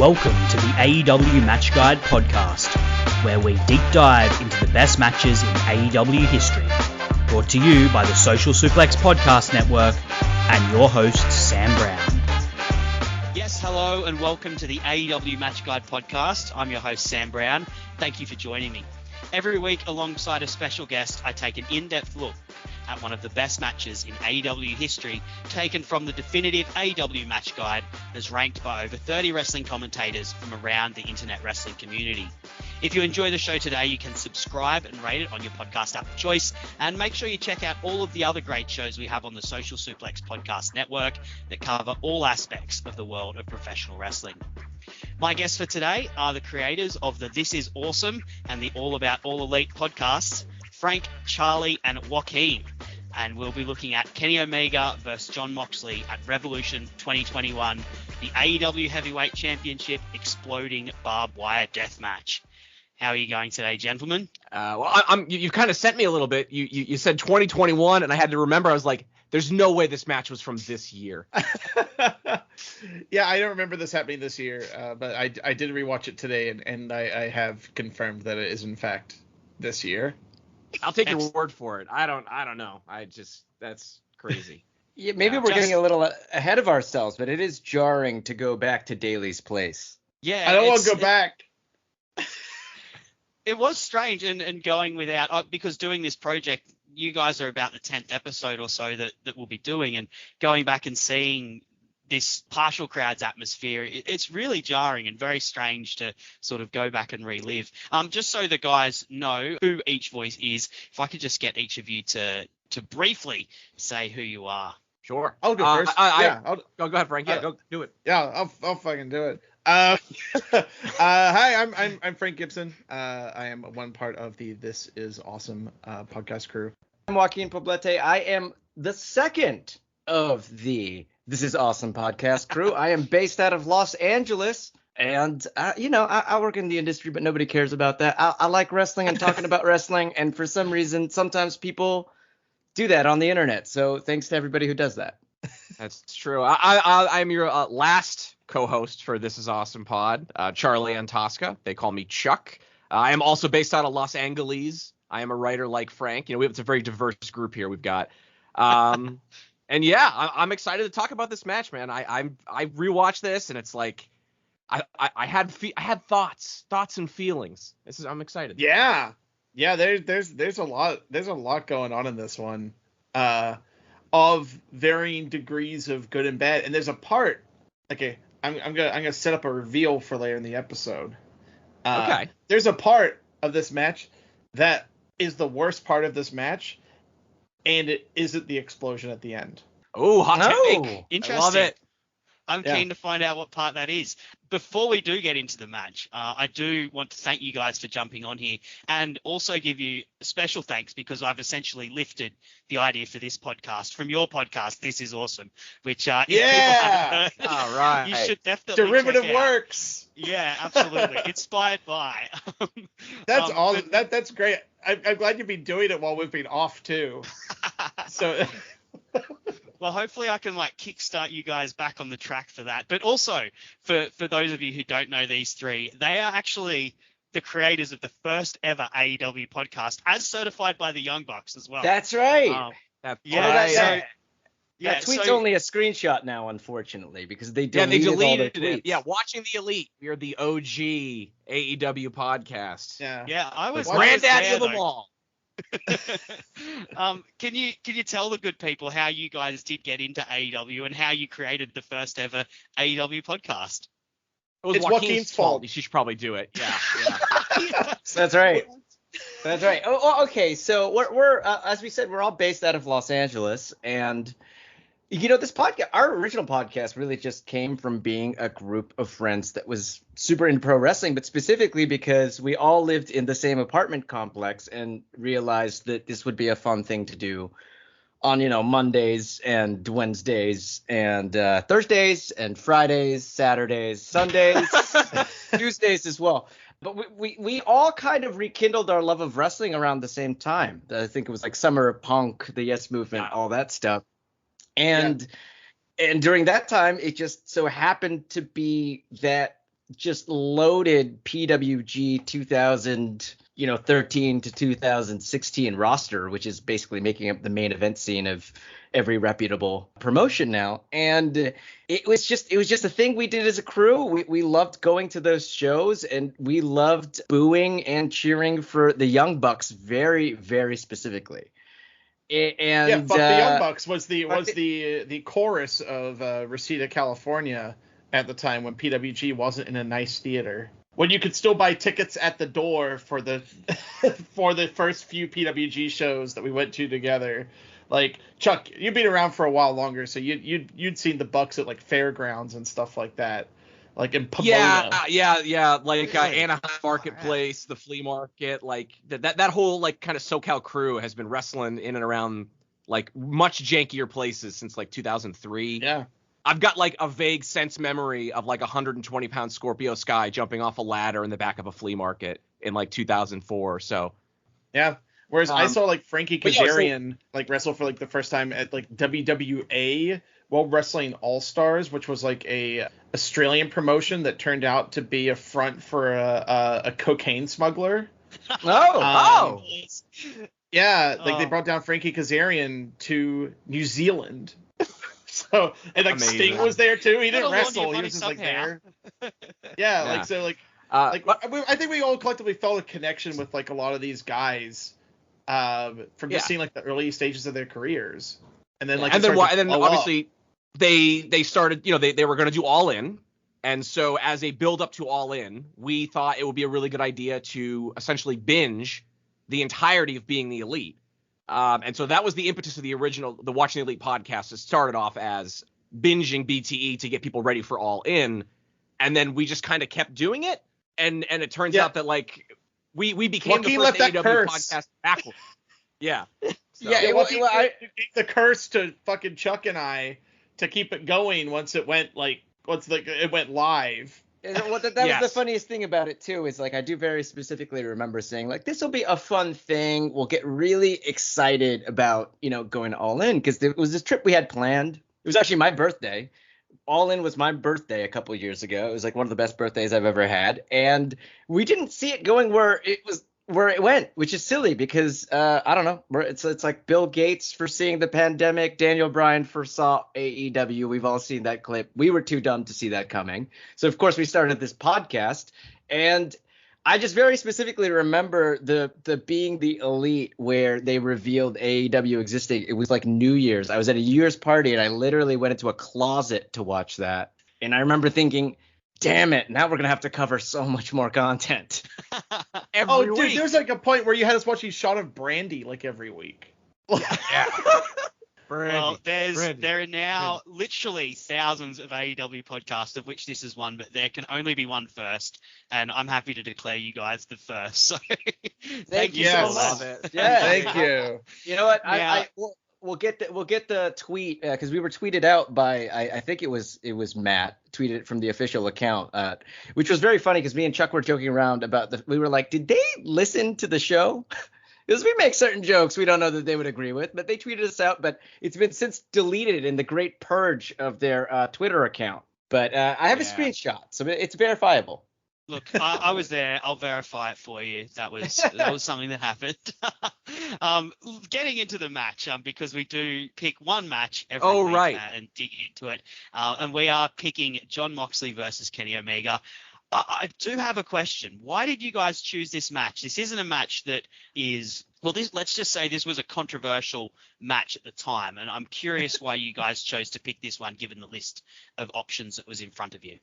Welcome to the AEW Match Guide podcast, where we deep dive into the best matches in AEW history. Brought to you by the Social Suplex Podcast Network and your host, Sam Brown. Yes, hello and welcome to the AEW Match Guide podcast. I'm your host, Sam Brown. Thank you for joining me. Every week, alongside a special guest, I take an in-depth look at one of the best matches in AEW history, taken from the definitive AEW Match Guide, as ranked by over 30 wrestling commentators from around the internet wrestling community. If you enjoy the show today, you can subscribe and rate it on your podcast app of choice, and make sure you check out all of the other great shows we have on the Social Suplex Podcast Network that cover all aspects of the world of professional wrestling. My guests for today are the creators of the This Is Awesome and the All About All Elite podcasts, Frank, Charlie, and Joaquin. And we'll be looking at Kenny Omega versus Jon Moxley at Revolution 2021, the AEW Heavyweight Championship exploding Barbed Wire Death Match. How are you going today, gentlemen? You kind of sent me a little bit. You said 2021, and I had to remember. I was like, there's no way this match was from this year. Yeah, I don't remember this happening this year, but I did rewatch it today, and I have confirmed that it is in fact this year. I'll take your word for it. I don't know. That's crazy. Yeah, maybe we're getting a little ahead of ourselves, but it is jarring to go back to Daly's place. Yeah, I don't want to go back. It was strange and going without, because doing this project, you guys are about the 10th episode or so that we'll be doing, and going back and seeing this partial crowd's atmosphere, it's really jarring and very strange to sort of go back and relive. Just so the guys know who each voice is, if I could just get each of you to briefly say who you are. Sure. I'll go first. Go ahead, Frank. Yeah, go do it. Yeah, I'll fucking do it. Hi, I'm Frank Gibson. I am one part of the This Is Awesome podcast crew. I'm Joaquin Poblete. I am the second of the This Is Awesome podcast crew. I am based out of Los Angeles, and I work in the industry, but nobody cares about that. I like wrestling and talking about wrestling, and for some reason, sometimes people do that on the internet. So thanks to everybody who does that. That's true. I'm your last co-host for This Is Awesome Pod, Charlie and Tosca. They call me Chuck. I am also based out of Los Angeles. I am a writer like Frank. It's a very diverse group here we've got. And yeah, I'm excited to talk about this match, man. I rewatched this, and it's like I had thoughts and feelings. I'm excited. Yeah. There's a lot going on in this one, of varying degrees of good and bad. And there's a part, okay, I'm gonna set up a reveal for later in the episode. Okay. There's a part of this match that is the worst part of this match, and it isn't the explosion at the end. Oh, hot take. Interesting. I love it. I'm keen to find out what part that is. Before we do get into the match, I do want to thank you guys for jumping on here, and also give you special thanks because I've essentially lifted the idea for this podcast from your podcast, This Is Awesome, which if people haven't heard, all right, you should definitely Derivative check out. Works. Yeah, absolutely. Inspired by. That's awesome. That's great. I'm glad you've been doing it while we've been off too. So. Well, hopefully I can kickstart you guys back on the track for that. But also, for those of you who don't know these three, they are actually the creators of the first ever AEW podcast, as certified by the Young Bucks as well. That's right. That tweet's only a screenshot now, unfortunately, because they deleted all their tweets. it. Yeah, Watching the Elite. We are the OG AEW podcast. Yeah, I was granddaddy of them all. Can you tell the good people how you guys did get into AEW and how you created the first ever AEW podcast? It was Joaquin's fault. You should probably do it. Yeah. That's right. Oh, okay. So we're as we said, we're all based out of Los Angeles, and this podcast, our original podcast, really just came from being a group of friends that was super into pro wrestling, but specifically because we all lived in the same apartment complex and realized that this would be a fun thing to do on, Mondays and Wednesdays and Thursdays and Fridays, Saturdays, Sundays, Tuesdays as well. But we all kind of rekindled our love of wrestling around the same time. I think it was Summer of Punk, the Yes Movement, all that stuff. And during that time, it just so happened to be that just loaded PWG 2013 to 2016 roster, which is basically making up the main event scene of every reputable promotion now. And it was just a thing we did as a crew. We loved going to those shows, and we loved booing and cheering for the Young Bucks very, very specifically. And Fuck the Young Bucks was the chorus of Reseda, California at the time when PWG wasn't in a nice theater. When you could still buy tickets at the door for the for the first few PWG shows that we went to together. Like, Chuck, you've been around for a while longer, so you'd seen the Bucks at like fairgrounds and stuff like that. Like in Pomona. Yeah. Like Anaheim Marketplace, the flea market, like that whole like kind of SoCal crew has been wrestling in and around like much jankier places since like 2003. Yeah. I've got like a vague sense memory of like 120-pound Scorpio Sky jumping off a ladder in the back of a flea market in like 2004. So yeah. Whereas I saw like Frankie Kazarian like wrestle for like the first time at like WWA World Wrestling All Stars, which was like a Australian promotion that turned out to be a front for a cocaine smuggler. Yeah, like they brought down Frankie Kazarian to New Zealand. So, and like Amazing. Sting was there too. He didn't wrestle. He was just like there. Yeah, like so like I think we all collectively felt a connection with like a lot of these guys from just seeing like the early stages of their careers. And then like obviously they started, they were going to do All In. And so as a build up to All In, we thought it would be a really good idea to essentially binge the entirety of Being the Elite. And so that was the impetus of the Watching the Elite podcast. It started off as binging BTE to get people ready for All In. And then we just kind of kept doing it. And it turns out that like we became Joaquin the first left that AEW curse. podcast backwards. Yeah. So. Yeah, I gave the curse to fucking Chuck and I to keep it going once it went live. Well, that was the funniest thing about it too, is like I do very specifically remember saying like this will be a fun thing. We'll get really excited about going All In, because there was this trip we had planned. It was actually my birthday. All In was my birthday a couple years ago. It was like one of the best birthdays I've ever had, and we didn't see it going where it went, which is silly because I don't know. It's like Bill Gates foreseeing the pandemic, Daniel Bryan foresaw AEW. We've all seen that clip. We were too dumb to see that coming. So of course we started this podcast, and I just very specifically remember the Being the Elite where they revealed AEW existing. It was like New Year's. I was at a New Year's party and I literally went into a closet to watch that. And I remember thinking, damn it, now we're going to have to cover so much more content. Every week. Dude, there's like a point where you had us watching Shot of Brandy like every week. Yeah. Well, there are now literally thousands of AEW podcasts, of which this is one, but there can only be one first, and I'm happy to declare you guys the first. So thank you so much. Yeah, thank you. You know what? We'll get the tweet because we were tweeted out by I think it was Matt tweeted it from the official account, which was very funny because me and Chuck were joking around about we were like, did they listen to the show? Because we make certain jokes we don't know that they would agree with, but they tweeted us out. But it's been since deleted in the great purge of their Twitter account. But I have a screenshot, so it's verifiable. Look, I was there. I'll verify it for you. That was something that happened. Getting into the match, because we do pick one match every week and dig into it. And we are picking Jon Moxley versus Kenny Omega. I do have a question. Why did you guys choose this match? This isn't a match that is let's just say this was a controversial match at the time, and I'm curious why you guys chose to pick this one given the list of options that was in front of you.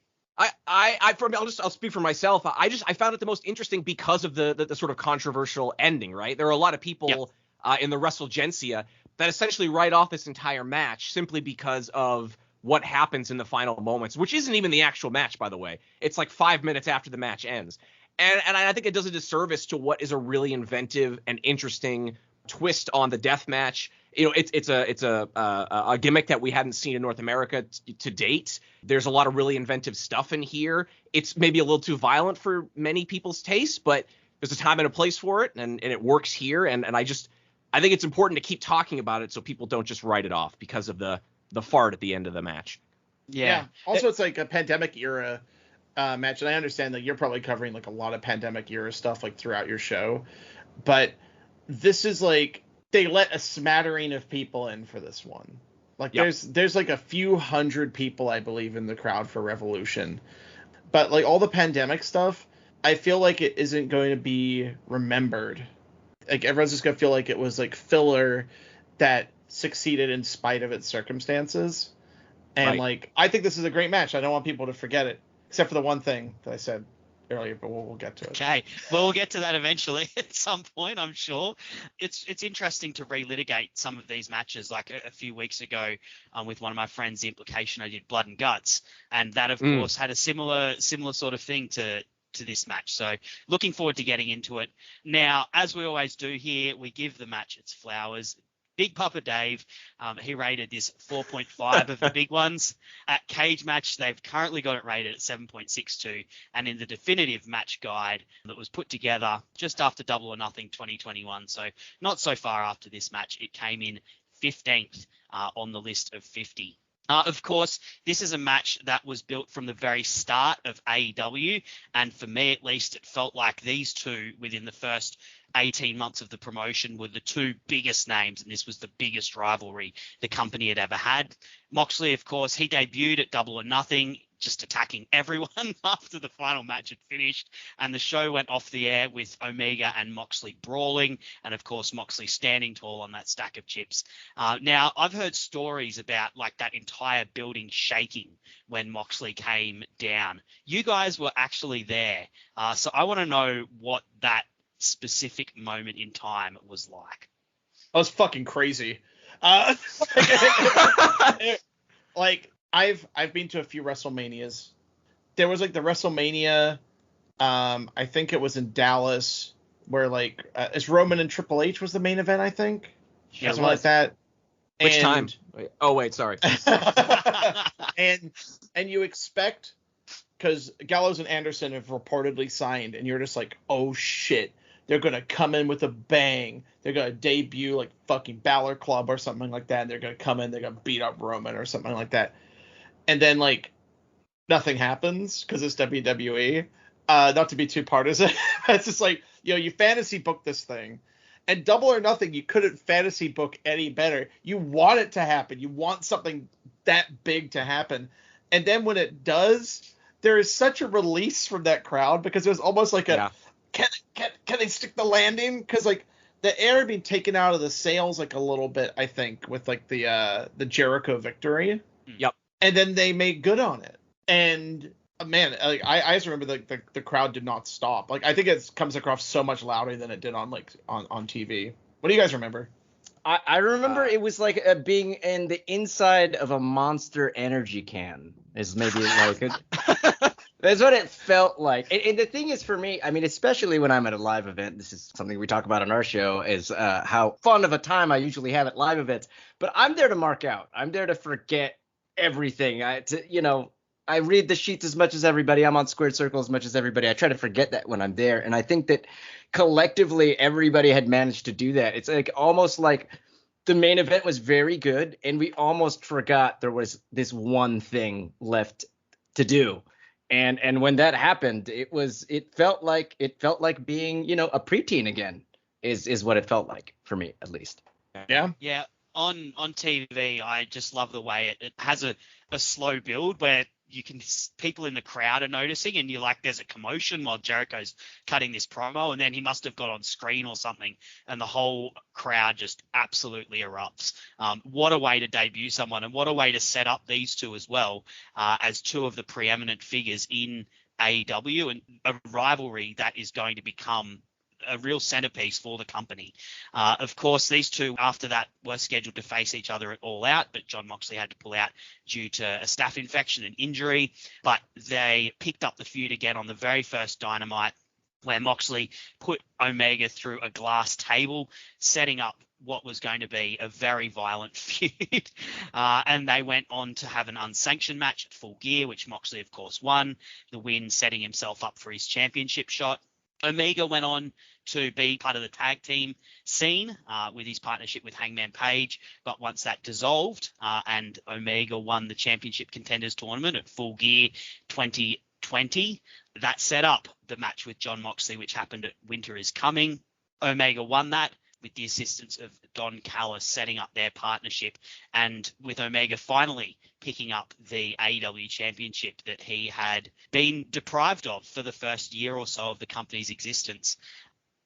I'll speak for myself. I found it the most interesting because of the sort of controversial ending, right? There are a lot of people in the WrestleGencia that essentially write off this entire match simply because of what happens in the final moments, which isn't even the actual match, by the way. It's like 5 minutes after the match ends. And I think it does a disservice to what is a really inventive and interesting twist on the death match. It's a gimmick that we hadn't seen in North America to date. There's a lot of really inventive stuff in here. It's maybe a little too violent for many people's taste, but there's a time and a place for it, and it works here. And I think it's important to keep talking about it so people don't just write it off because of the fart at the end of the match. Yeah. Also, it's like a pandemic era match, and I understand that you're probably covering like a lot of pandemic era stuff like throughout your show, but this is like they let a smattering of people in for this one. Like there's like a few hundred people, I believe, in the crowd for Revolution, but like all the pandemic stuff, I feel like it isn't going to be remembered. Like everyone's just gonna feel like it was like filler that succeeded in spite of its circumstances. And like I think this is a great match. I don't want people to forget it, except for the one thing that I said earlier, but we'll get to it. Okay, well, we'll get to that eventually at some point, I'm sure. It's interesting to relitigate some of these matches. Like a few weeks ago, with one of my friends, The Implication, I did Blood and Guts, and that of course had a similar sort of thing to this match. So looking forward to getting into it. Now, as we always do here, we give the match its flowers. Big Papa Dave, he rated this 4.5 of the big ones. At Cage Match, they've currently got it rated at 7.62. And in the definitive match guide that was put together just after Double or Nothing 2021, so not so far after this match, it came in 15th on the list of 50. Of course, this is a match that was built from the very start of AEW, and for me at least, it felt like these two within the first 18 months of the promotion were the two biggest names, and this was the biggest rivalry the company had ever had. Moxley, of course, he debuted at Double or Nothing, just attacking everyone after the final match had finished, and the show went off the air with Omega and Moxley brawling, and of course Moxley standing tall on that stack of chips. Now, I've heard stories about like that entire building shaking when Moxley came down. You guys were actually there, so I want to know what that specific moment in time was like. I was fucking crazy. Like I've been to a few WrestleManias. There was like the WrestleMania, I think it was in Dallas, where like it's Roman and Triple H was the main event, I think. Yeah, something like that. Which time? Oh wait, sorry. and you expect, because Gallows and Anderson have reportedly signed, and you're just like, oh shit, they're gonna come in with a bang. They're gonna debut like fucking Balor Club or something like that, and they're gonna come in, they're gonna beat up Roman or something like that. And then like nothing happens because it's WWE. Not to be too partisan, it's just like, you fantasy book this thing, and Double or Nothing, you couldn't fantasy book any better. You want it to happen. You want something that big to happen, and then when it does, there is such a release from that crowd, because it was almost like a can they stick the landing? Because like the air had been taken out of the sails like a little bit, I think, with like the Jericho victory. Yep. And then they made good on it. And man, like I just remember the crowd did not stop. Like I think it comes across so much louder than it did on like on TV. What do you guys remember? I remember it was like being in the inside of a Monster Energy can. Is maybe like it. That's what it felt like. And the thing is, for me, I mean, especially when I'm at a live event, this is something we talk about on our show, is how fun of a time I usually have at live events. But I'm there to mark out. I'm there to forget everything. I read the sheets as much as everybody. I'm on Squared Circle as much as everybody. I try to forget that when I'm there. And I think that collectively everybody had managed to do that. It's like almost like the main event was very good, and we almost forgot there was this one thing left to do. And when that happened, it felt like being, a preteen again is what it felt like for me, at least. Yeah. Yeah. On TV, I just love the way it has a slow build where you can, people in the crowd are noticing, and you're like, there's a commotion while Jericho's cutting this promo, and then he must have got on screen or something, and the whole crowd just absolutely erupts. What a way to debut someone, and what a way to set up these two as well, as two of the preeminent figures in AEW, and a rivalry that is going to become a real centerpiece for the company. Of course, these two after that were scheduled to face each other at All Out, but Jon Moxley had to pull out due to a staph infection and injury. But they picked up the feud again on the very first Dynamite, where Moxley put Omega through a glass table, setting up what was going to be a very violent feud. And they went on to have an unsanctioned match at Full Gear, which Moxley, of course, won. The win setting himself up for his championship shot. Omega went on to be part of the tag team scene with his partnership with Hangman Page, but once that dissolved and Omega won the championship contenders tournament at Full Gear 20. That set up the match with Jon Moxley, which happened at Winter is Coming. Omega won that with the assistance of Don Callis setting up their partnership, and with Omega finally picking up the AEW Championship that he had been deprived of for the first year or so of the company's existence.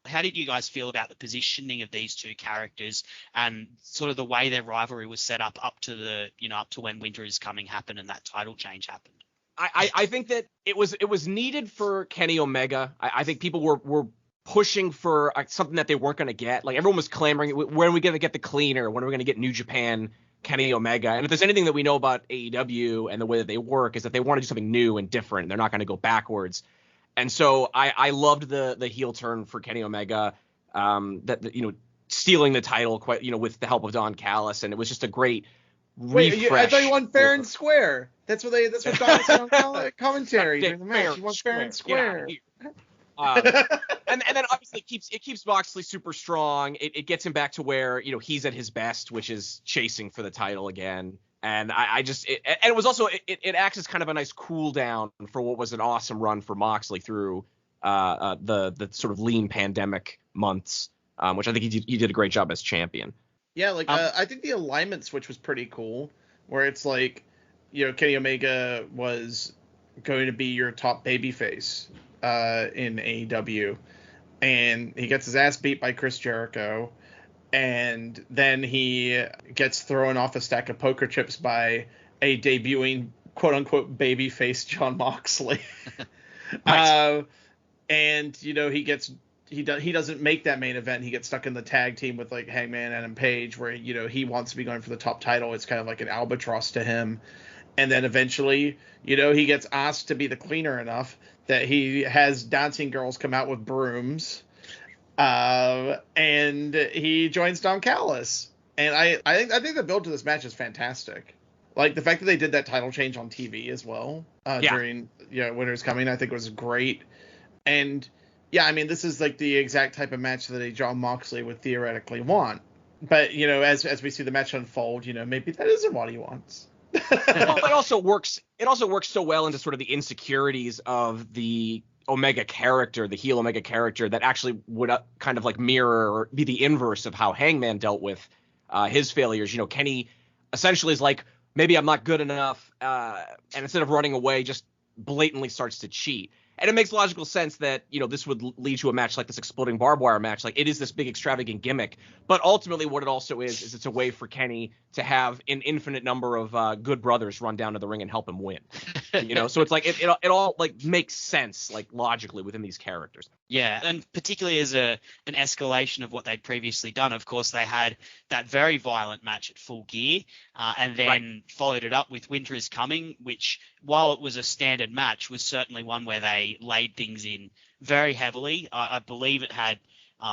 How did you guys feel about the positioning of these two characters and sort of the way their rivalry was set up to when Winter is Coming happened and that title change happened? I think that it was needed for Kenny Omega. I think people were pushing for something that they weren't going to get. Like, everyone was clamoring, when are we going to get the cleaner? When are we going to get New Japan Kenny Omega? And if there's anything that we know about AEW and the way that they work, is that they want to do something new and different. They're not going to go backwards. And so I loved the heel turn for Kenny Omega, stealing the title with the help of Don Callis, and it was just a great refresh. I thought you won fair and square. That's what Don said on commentary during the match. You won fair and square. And then obviously it keeps Moxley super strong. It gets him back to where he's at his best, which is chasing for the title again. And it was also it acts as kind of a nice cool down for what was an awesome run for Moxley through the sort of lean pandemic months, which I think he did a great job as champion. Yeah, I think the alignment switch was pretty cool, where it's like, Kenny Omega was going to be your top babyface in AEW, and he gets his ass beat by Chris Jericho, and then he gets thrown off a stack of poker chips by a debuting quote-unquote babyface Jon Moxley. Nice. And he doesn't make that main event. He gets stuck in the tag team with like Hangman Adam Page, where he wants to be going for the top title. It's kind of like an albatross to him. And then eventually, he gets asked to be the cleaner enough that he has dancing girls come out with brooms. And he joins Don Callis. And I think the build to this match is fantastic. Like, the fact that they did that title change on TV as well during Winter is Coming, I think was great. And yeah, I mean, this is like the exact type of match that a Jon Moxley would theoretically want. But as we see the match unfold, maybe that isn't what he wants. Well, it also works so well into sort of the insecurities of the Omega character, the heel Omega character, that actually would kind of like mirror or be the inverse of how Hangman dealt with his failures. Kenny essentially is like, maybe I'm not good enough, and instead of running away, just blatantly starts to cheat. And it makes logical sense that, this would lead to a match like this exploding barbed wire match. Like, it is this big extravagant gimmick. But ultimately what it also is it's a way for Kenny to have an infinite number of good brothers run down to the ring and help him win. So it's like it all like makes sense, like, logically within these characters. Yeah, and particularly as an escalation of what they'd previously done. Of course, they had that very violent match at Full Gear, and then followed it up with Winter is Coming, which, while it was a standard match, was certainly one where they laid things in very heavily. I believe it had,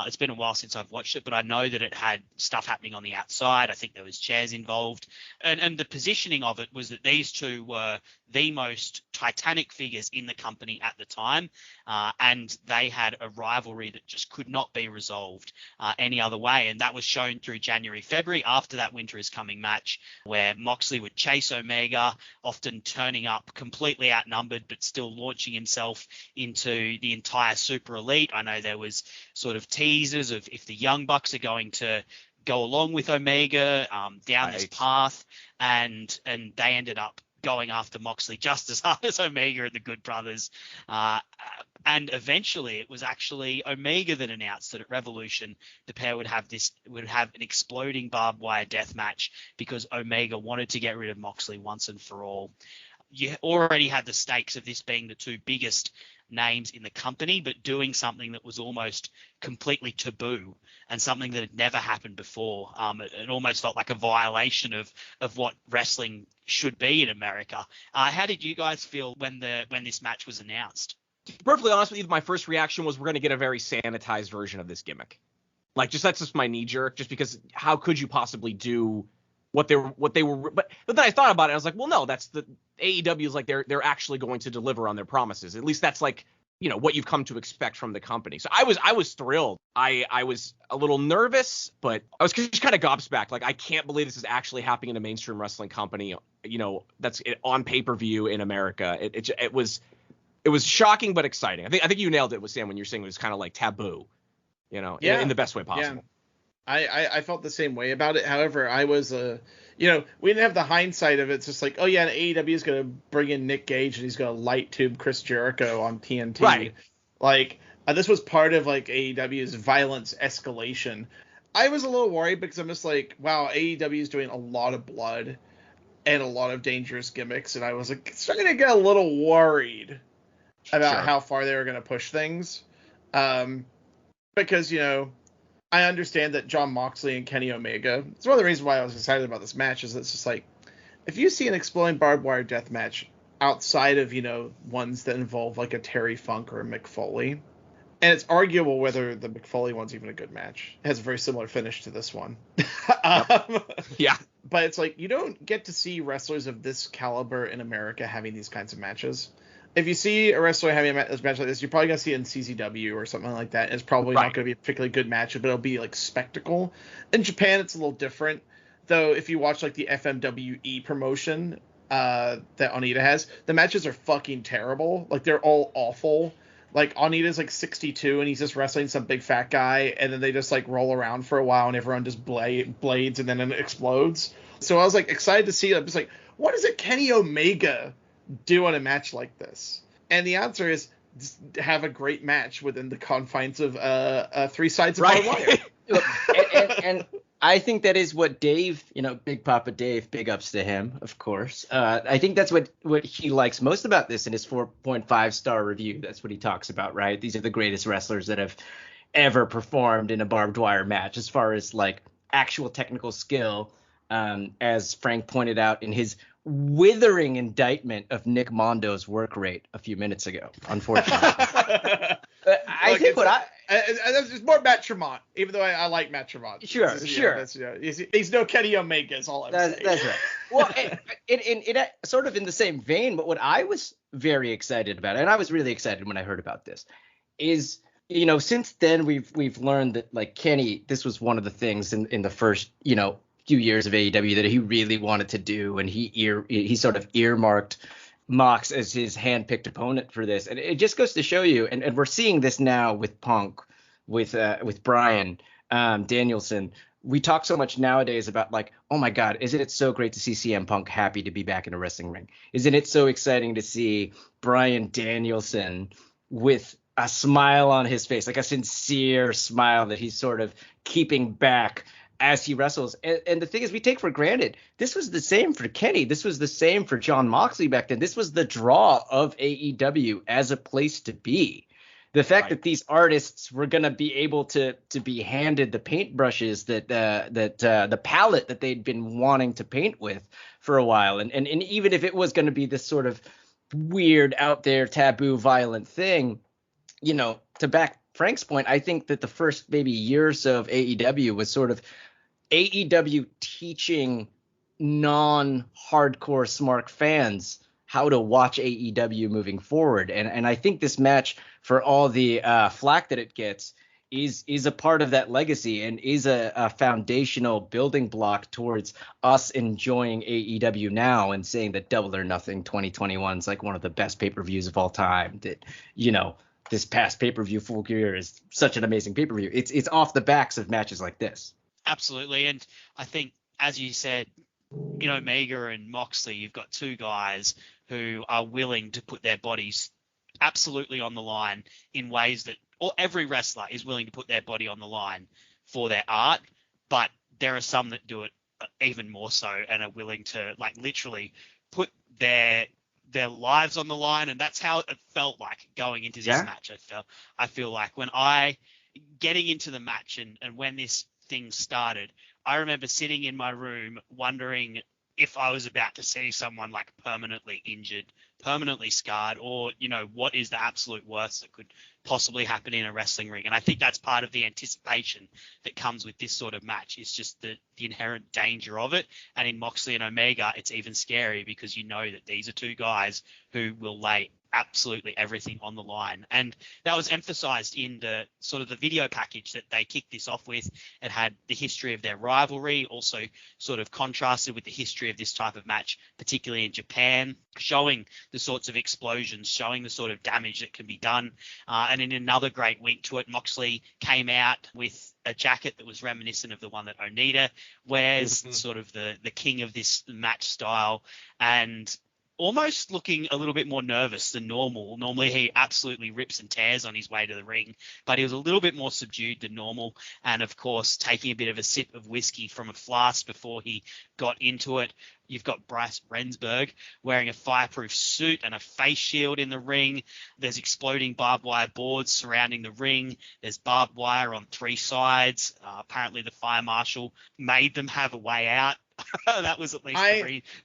it's been a while since I've watched it, but I know that it had stuff happening on the outside. I think there was chairs involved. And the positioning of it was that these two were the most titanic figures in the company at the time, and they had a rivalry that just could not be resolved any other way. And that was shown through January, February, after that Winter is Coming match, where Moxley would chase Omega, often turning up completely outnumbered, but still launching himself into the entire Super Elite. I know there was sort of teasers of if the Young Bucks are going to go along with Omega down this path, and they ended up going after Moxley just as hard as Omega and the Good Brothers. And eventually it was actually Omega that announced that at Revolution the pair would have an exploding barbed wire death match, because Omega wanted to get rid of Moxley once and for all. You already had the stakes of this being the two biggest names in the company, but doing something that was almost completely taboo and something that had never happened before. It almost felt like a violation of what wrestling should be in America. How did you guys feel when this match was announced? To be perfectly honest with you, my first reaction was, we're going to get a very sanitized version of this gimmick. Like, that's just my knee jerk, just because how could you possibly do what they were, but then I thought about it. I was like, well, no, that's the AEW is like, they're actually going to deliver on their promises. At least that's like, what you've come to expect from the company. So I was thrilled. I was a little nervous, but I was just kind of gobsmacked. Like, I can't believe this is actually happening in a mainstream wrestling company, that's on pay-per-view in America. It was it was shocking but exciting. I think you nailed it with Sam when you're saying it was kind of like taboo, in the best way possible. Yeah. I felt the same way about it. However, I was we didn't have the hindsight of it. It's just like, oh yeah, and AEW is gonna bring in Nick Gage and he's gonna light tube Chris Jericho on TNT. Right. Like this was part of like AEW's violence escalation. I was a little worried because I'm just like, wow, AEW is doing a lot of blood and a lot of dangerous gimmicks, and I was like starting to get a little worried about how far they were going to push things. Because, I understand that Jon Moxley and Kenny Omega, it's one of the reasons why I was excited about this match, is it's just like, if you see an exploding barbed wire death match outside of, ones that involve like a Terry Funk or a Mick Foley, and it's arguable whether the Mick Foley one's even a good match. It has a very similar finish to this one. Yeah. But it's like, you don't get to see wrestlers of this caliber in America having these kinds of matches. If you see a wrestler having a match like this, you're probably going to see it in CZW or something like that. It's probably not going to be a particularly good match, but it'll be like spectacle. In Japan, it's a little different. Though, if you watch like the FMWE promotion that Onita has, the matches are fucking terrible. Like, they're all awful. Like, Onita's like 62 and he's just wrestling some big fat guy, and then they just like roll around for a while and everyone just blades and then it explodes. So I was like excited to see it. I was like, what does a Kenny Omega do on a match like this? And the answer is just have a great match within the confines of three sides of barbed wire. Look, and I think that is what Dave, Big Papa Dave, big ups to him, of course. I think that's what he likes most about this in his 4.5 star review. That's what he talks about, right? These are the greatest wrestlers that have ever performed in a barbed wire match as far as like actual technical skill. As Frank pointed out in his withering indictment of Nick Mondo's work rate a few minutes ago, unfortunately. I think it's more Matt Tremont, even though I like Matt Tremont. Sure. He's no Kenny Omega, is all I'm saying. That's right. Well, in sort of in the same vein, but what I was very excited about, and I was really excited when I heard about this, is since then we've learned that like Kenny, this was one of the things in the first few years of AEW that he really wanted to do, and he sort of earmarked Mox as his handpicked opponent for this, and it just goes to show you, and we're seeing this now with Punk, with Bryan Danielson. We talk so much nowadays about like, oh my God, isn't it so great to see CM Punk happy to be back in a wrestling ring? Isn't it so exciting to see Bryan Danielson with a smile on his face, like a sincere smile that he's sort of keeping back as he wrestles. And the thing is, we take for granted, this was the same for Kenny. This was the same for Jon Moxley back then. This was the draw of AEW as a place to be. The fact that these artists were going to be able to be handed the paintbrushes the palette that they'd been wanting to paint with for a while. And even if it was going to be this sort of weird, out there, taboo, violent thing, to back Frank's point, I think that the first maybe year or so of AEW was sort of AEW teaching non-hardcore smart fans how to watch AEW moving forward. And I think this match, for all the flack that it gets, is a part of that legacy and is a foundational building block towards us enjoying AEW now and saying that Double or Nothing 2021 is like one of the best pay-per-views of all time. That, this past pay-per-view Full Gear is such an amazing pay-per-view. It's off the backs of matches like this. Absolutely. And I think, as you said, Omega and Moxley, you've got two guys who are willing to put their bodies absolutely on the line in ways that, or every wrestler is willing to put their body on the line for their art, but there are some that do it even more so and are willing to like literally put their lives on the line. And that's how it felt like going into this match. I feel like when getting into the match and when this thing started, I remember sitting in my room wondering if I was about to see someone like permanently injured, permanently scarred, or, what is the absolute worst that could possibly happen in a wrestling ring. And I think that's part of the anticipation that comes with this sort of match. It's just the inherent danger of it. And in Moxley and Omega, it's even scary because that these are two guys who will lay absolutely everything on the line. And that was emphasized in the sort of the video package that they kicked this off with. It had the history of their rivalry, also sort of contrasted with the history of this type of match, particularly in Japan, showing the sorts of explosions, showing the sort of damage that can be done. And in another great wink to it, Moxley came out with a jacket that was reminiscent of the one that Onita wears, sort of the king of this match style, and almost looking a little bit more nervous than normal. Normally he absolutely rips and tears on his way to the ring, but he was a little bit more subdued than normal. And of course, taking a bit of a sip of whiskey from a flask before he got into it. You've got Bryce Rensburg wearing a fireproof suit and a face shield in the ring. There's exploding barbed wire boards surrounding the ring. There's barbed wire on 3 sides. Apparently the fire marshal made them have a way out. That was at least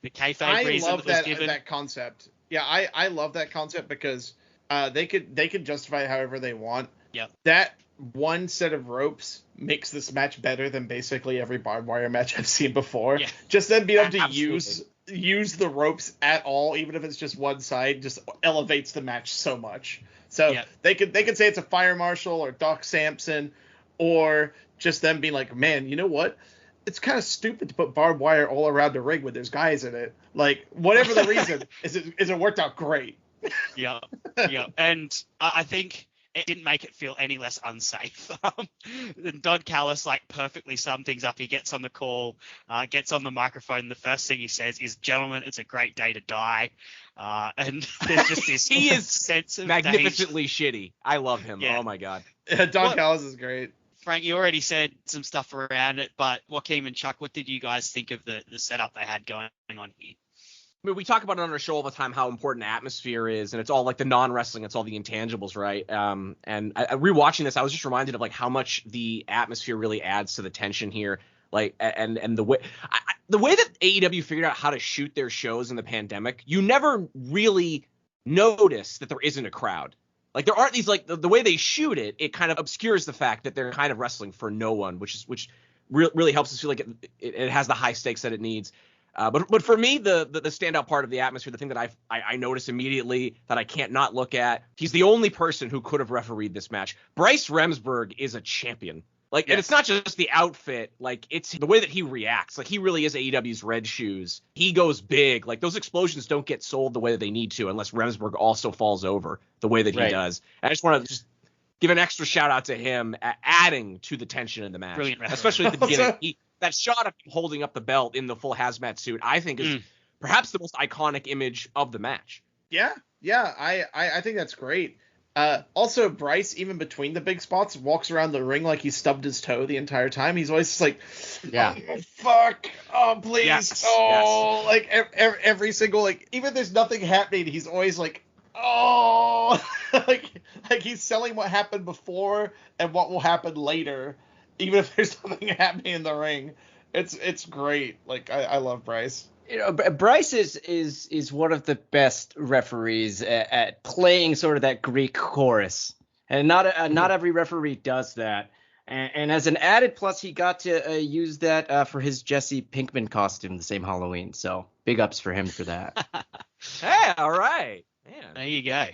the kayfabe reason that was given. I love that concept. Yeah, I love that concept because they could justify it however they want. Yeah. That one set of ropes makes this match better than basically every barbed wire match I've seen before. Yeah. Just them being able to use the ropes at all, even if it's just one side, just elevates the match so much. So they could say it's a fire marshal or Doc Samson, or just them being like, man, you know what? It's kind of stupid to put barbed wire all around the ring when there's guys in it. Like, whatever the reason, it worked out great. Yeah. And I think it didn't make it feel any less unsafe. Don Callis perfectly summed things up. He gets on the call, gets on the microphone. The first thing he says is, "Gentlemen, it's a great day to die." And there's just this he is sense of magnificently shitty. I love him. Yeah. Oh my God. Don Callis is great. Frank, you already said some stuff around it, but Joaquin and Chuck, what did you guys think of the setup they had going on here? I mean, we talk about it on our show all the time how important atmosphere is, and it's all like the non-wrestling, it's all the intangibles, right? And rewatching this, I was just reminded of how much the atmosphere really adds to the tension here, and the way that AEW figured out how to shoot their shows in the pandemic, you never really notice that there isn't a crowd. There aren't these the way they shoot it, it kind of obscures the fact that they're kind of wrestling for no one, which really helps us feel like it has the high stakes that it needs. But for me, the standout part of the atmosphere, the thing that I notice immediately that I can't not look at, he's the only person who could have refereed this match. Bryce Remsburg is a champion. And it's not just the outfit, it's the way that he reacts. He really is AEW's Red Shoes. He goes big. Those explosions don't get sold the way that they need to unless Remsburg also falls over the way that he does. And I just want to just give an extra shout out to him adding to the tension in the match. Brilliant, especially at the beginning. That shot of him holding up the belt in the full hazmat suit, I think is perhaps the most iconic image of the match. Yeah, I think that's great. Also, Bryce, even between the big spots, walks around the ring like he stubbed his toe the entire time. He's always just like, oh, fuck, oh, please, yes. Every single, even if there's nothing happening, he's always like, oh, like he's selling what happened before and what will happen later, even if there's nothing happening in the ring. It's great. I love Bryce. Bryce is one of the best referees at playing sort of that Greek chorus, and not every referee does that. And as an added plus, he got to use that for his Jesse Pinkman costume the same Halloween. So big ups for him for that. Hey, all right. Man. There you go.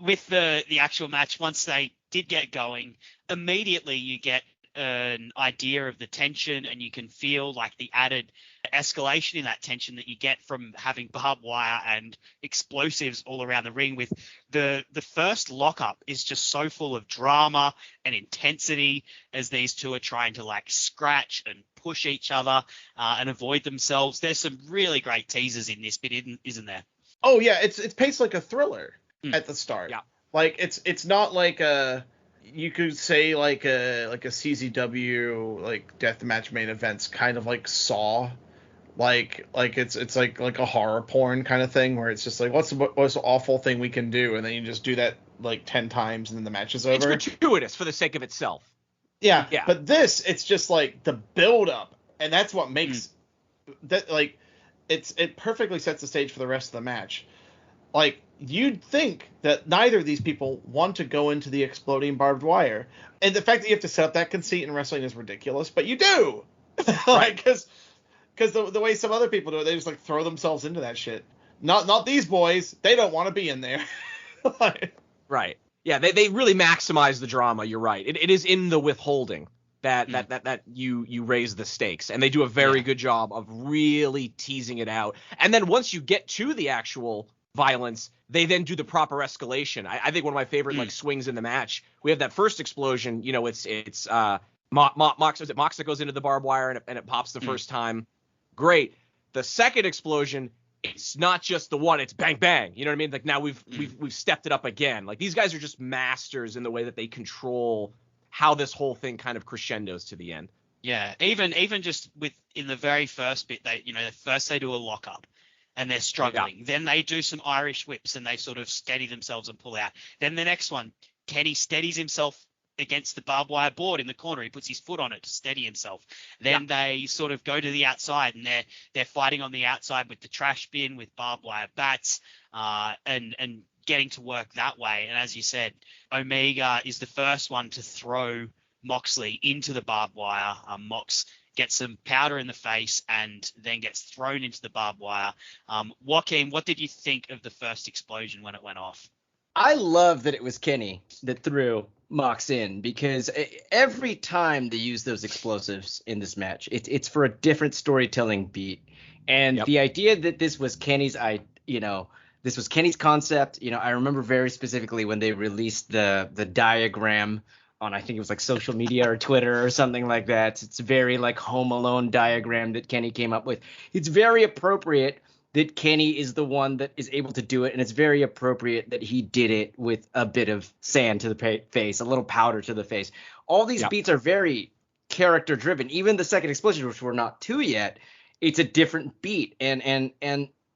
With the actual match, once they did get going, immediately you get an idea of the tension, and you can feel the added escalation in that tension that you get from having barbed wire and explosives all around the ring. With the first lockup is just so full of drama and intensity as these two are trying to scratch and push each other and avoid themselves. There's some really great teasers in this bit, isn't there? Oh yeah, it's paced like a thriller at the start. Yeah, it's not like a, you could say a CZW deathmatch main events kind of Saw, it's like a horror porn kind of thing where it's just what's the awful thing we can do, and then you just do that 10 times and then the match is over. It's gratuitous for the sake of itself. Yeah. But this, it's just the build up, and that's what makes that it perfectly sets the stage for the rest of the match. You'd think that neither of these people want to go into the exploding barbed wire. And the fact that you have to set up that conceit in wrestling is ridiculous, but you do. Because the way some other people do it, they just throw themselves into that shit. Not these boys. They don't want to be in there. Right. Yeah, they really maximize the drama. You're right. It is in the withholding that you raise the stakes, and they do a very good job of really teasing it out. And then once you get to the actual violence, they then do the proper escalation. I think one of my favorite like swings in the match. We have that first explosion. You know, it's Mox that goes into the barbed wire and it pops the first time. Great. The second explosion, it's not just the one, it's bang bang. You know what I mean? Like now we've stepped it up again. Like these guys are just masters in the way that they control how this whole thing kind of crescendos to the end. Yeah, even just in the very first bit, first they do a lockup and they're struggling. Yeah. Then they do some Irish whips and they sort of steady themselves and pull out. Then the next one, Kenny steadies himself against the barbed wire board in the corner. He puts his foot on it to steady himself. Then they sort of go to the outside and they're fighting on the outside with the trash bin with barbed wire bats and getting to work that way. And as you said, Omega is the first one to throw Moxley into the barbed wire. Mox gets some powder in the face and then gets thrown into the barbed wire. Joaquin, what did you think of the first explosion when it went off? I love that it was Kenny that threw Mox in, because every time they use those explosives in this match, it's for a different storytelling beat. And the idea that this was Kenny's concept. I remember very specifically when they released the diagram on, I think it was like social media or Twitter or something like that. It's very like Home Alone diagram that Kenny came up with. It's very appropriate that Kenny is the one that is able to do it, and it's very appropriate that he did it with a bit of sand to the face, a little powder to the face. All these beats are very character driven. Even the second explosion, which we're not to yet, it's a different beat, and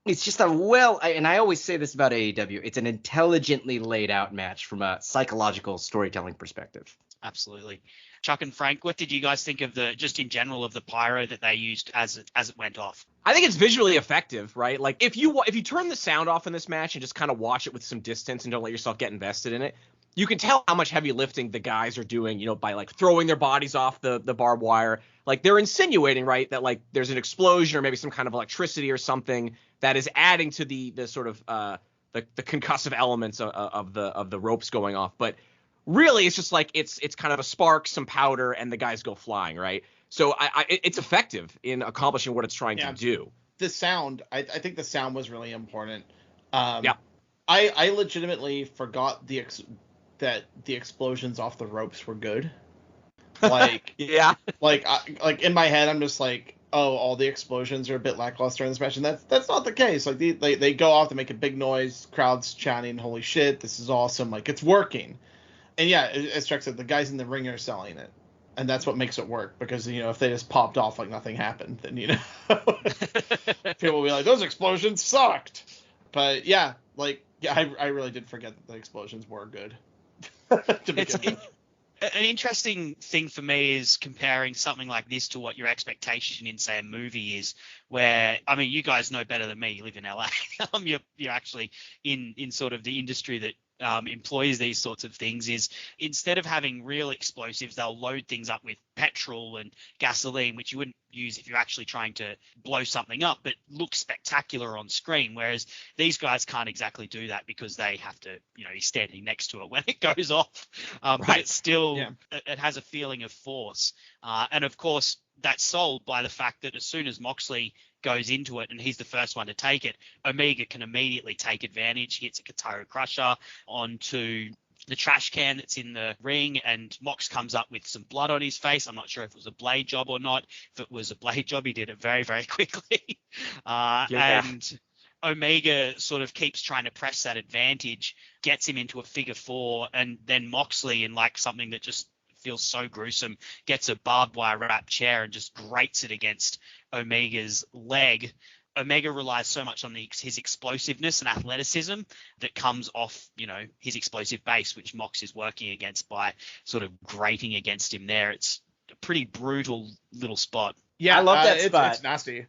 it's just and I always say this about AEW, it's an intelligently laid out match from a psychological storytelling perspective. Absolutely. Chuck and Frank, what did you guys think of just in general of the pyro that they used as it went off? I think it's visually effective, right? Like if you turn the sound off in this match and just kind of watch it with some distance and don't let yourself get invested in it, you can tell how much heavy lifting the guys are doing, by like throwing their bodies off the barbed wire. Like they're insinuating, right, that like there's an explosion or maybe some kind of electricity or something that is adding to the sort of the concussive elements of the ropes going off. But really, it's just like it's kind of a spark, some powder, and the guys go flying, right? So it's effective in accomplishing what it's trying to do. The sound, I think the sound was really important. I legitimately forgot that the explosions off the ropes were good. Like like in my head, I'm just like, oh, all the explosions are a bit lackluster in this match, and that's not the case. Like they go off, they make a big noise, crowds chanting, "Holy shit, this is awesome!" Like it's working. And as Chuck said, the guys in the ring are selling it, and that's what makes it work. Because if they just popped off like nothing happened, then people will be like, "Those explosions sucked." But I really did forget that the explosions were good. An interesting thing for me is comparing something like this to what your expectation in, say, a movie is, where, I mean, you guys know better than me. You live in LA. You're actually in sort of the industry that employs these sorts of things. Is instead of having real explosives, they'll load things up with petrol and gasoline, which you wouldn't use if you're actually trying to blow something up, but look spectacular on screen. Whereas these guys can't exactly do that because they have to, be standing next to it when it goes off. But it's still, it has a feeling of force. And of course, that's sold by the fact that as soon as Moxley goes into it and he's the first one to take it, Omega can immediately take advantage. He hits a Kotaro Crusher onto the trash can that's in the ring, and Mox comes up with some blood on his face. I'm not sure if it was a blade job or not. If it was a blade job, he did it very, very quickly. And Omega sort of keeps trying to press that advantage, gets him into a figure four, and then Moxley, in like something that just feels so gruesome, gets a barbed wire wrap chair and just grates it against Omega's leg. Omega relies so much on his explosiveness and athleticism that comes off, his explosive base, which Mox is working against by sort of grating against him there. It's a pretty brutal little spot. Yeah, I love that spot. It's nasty.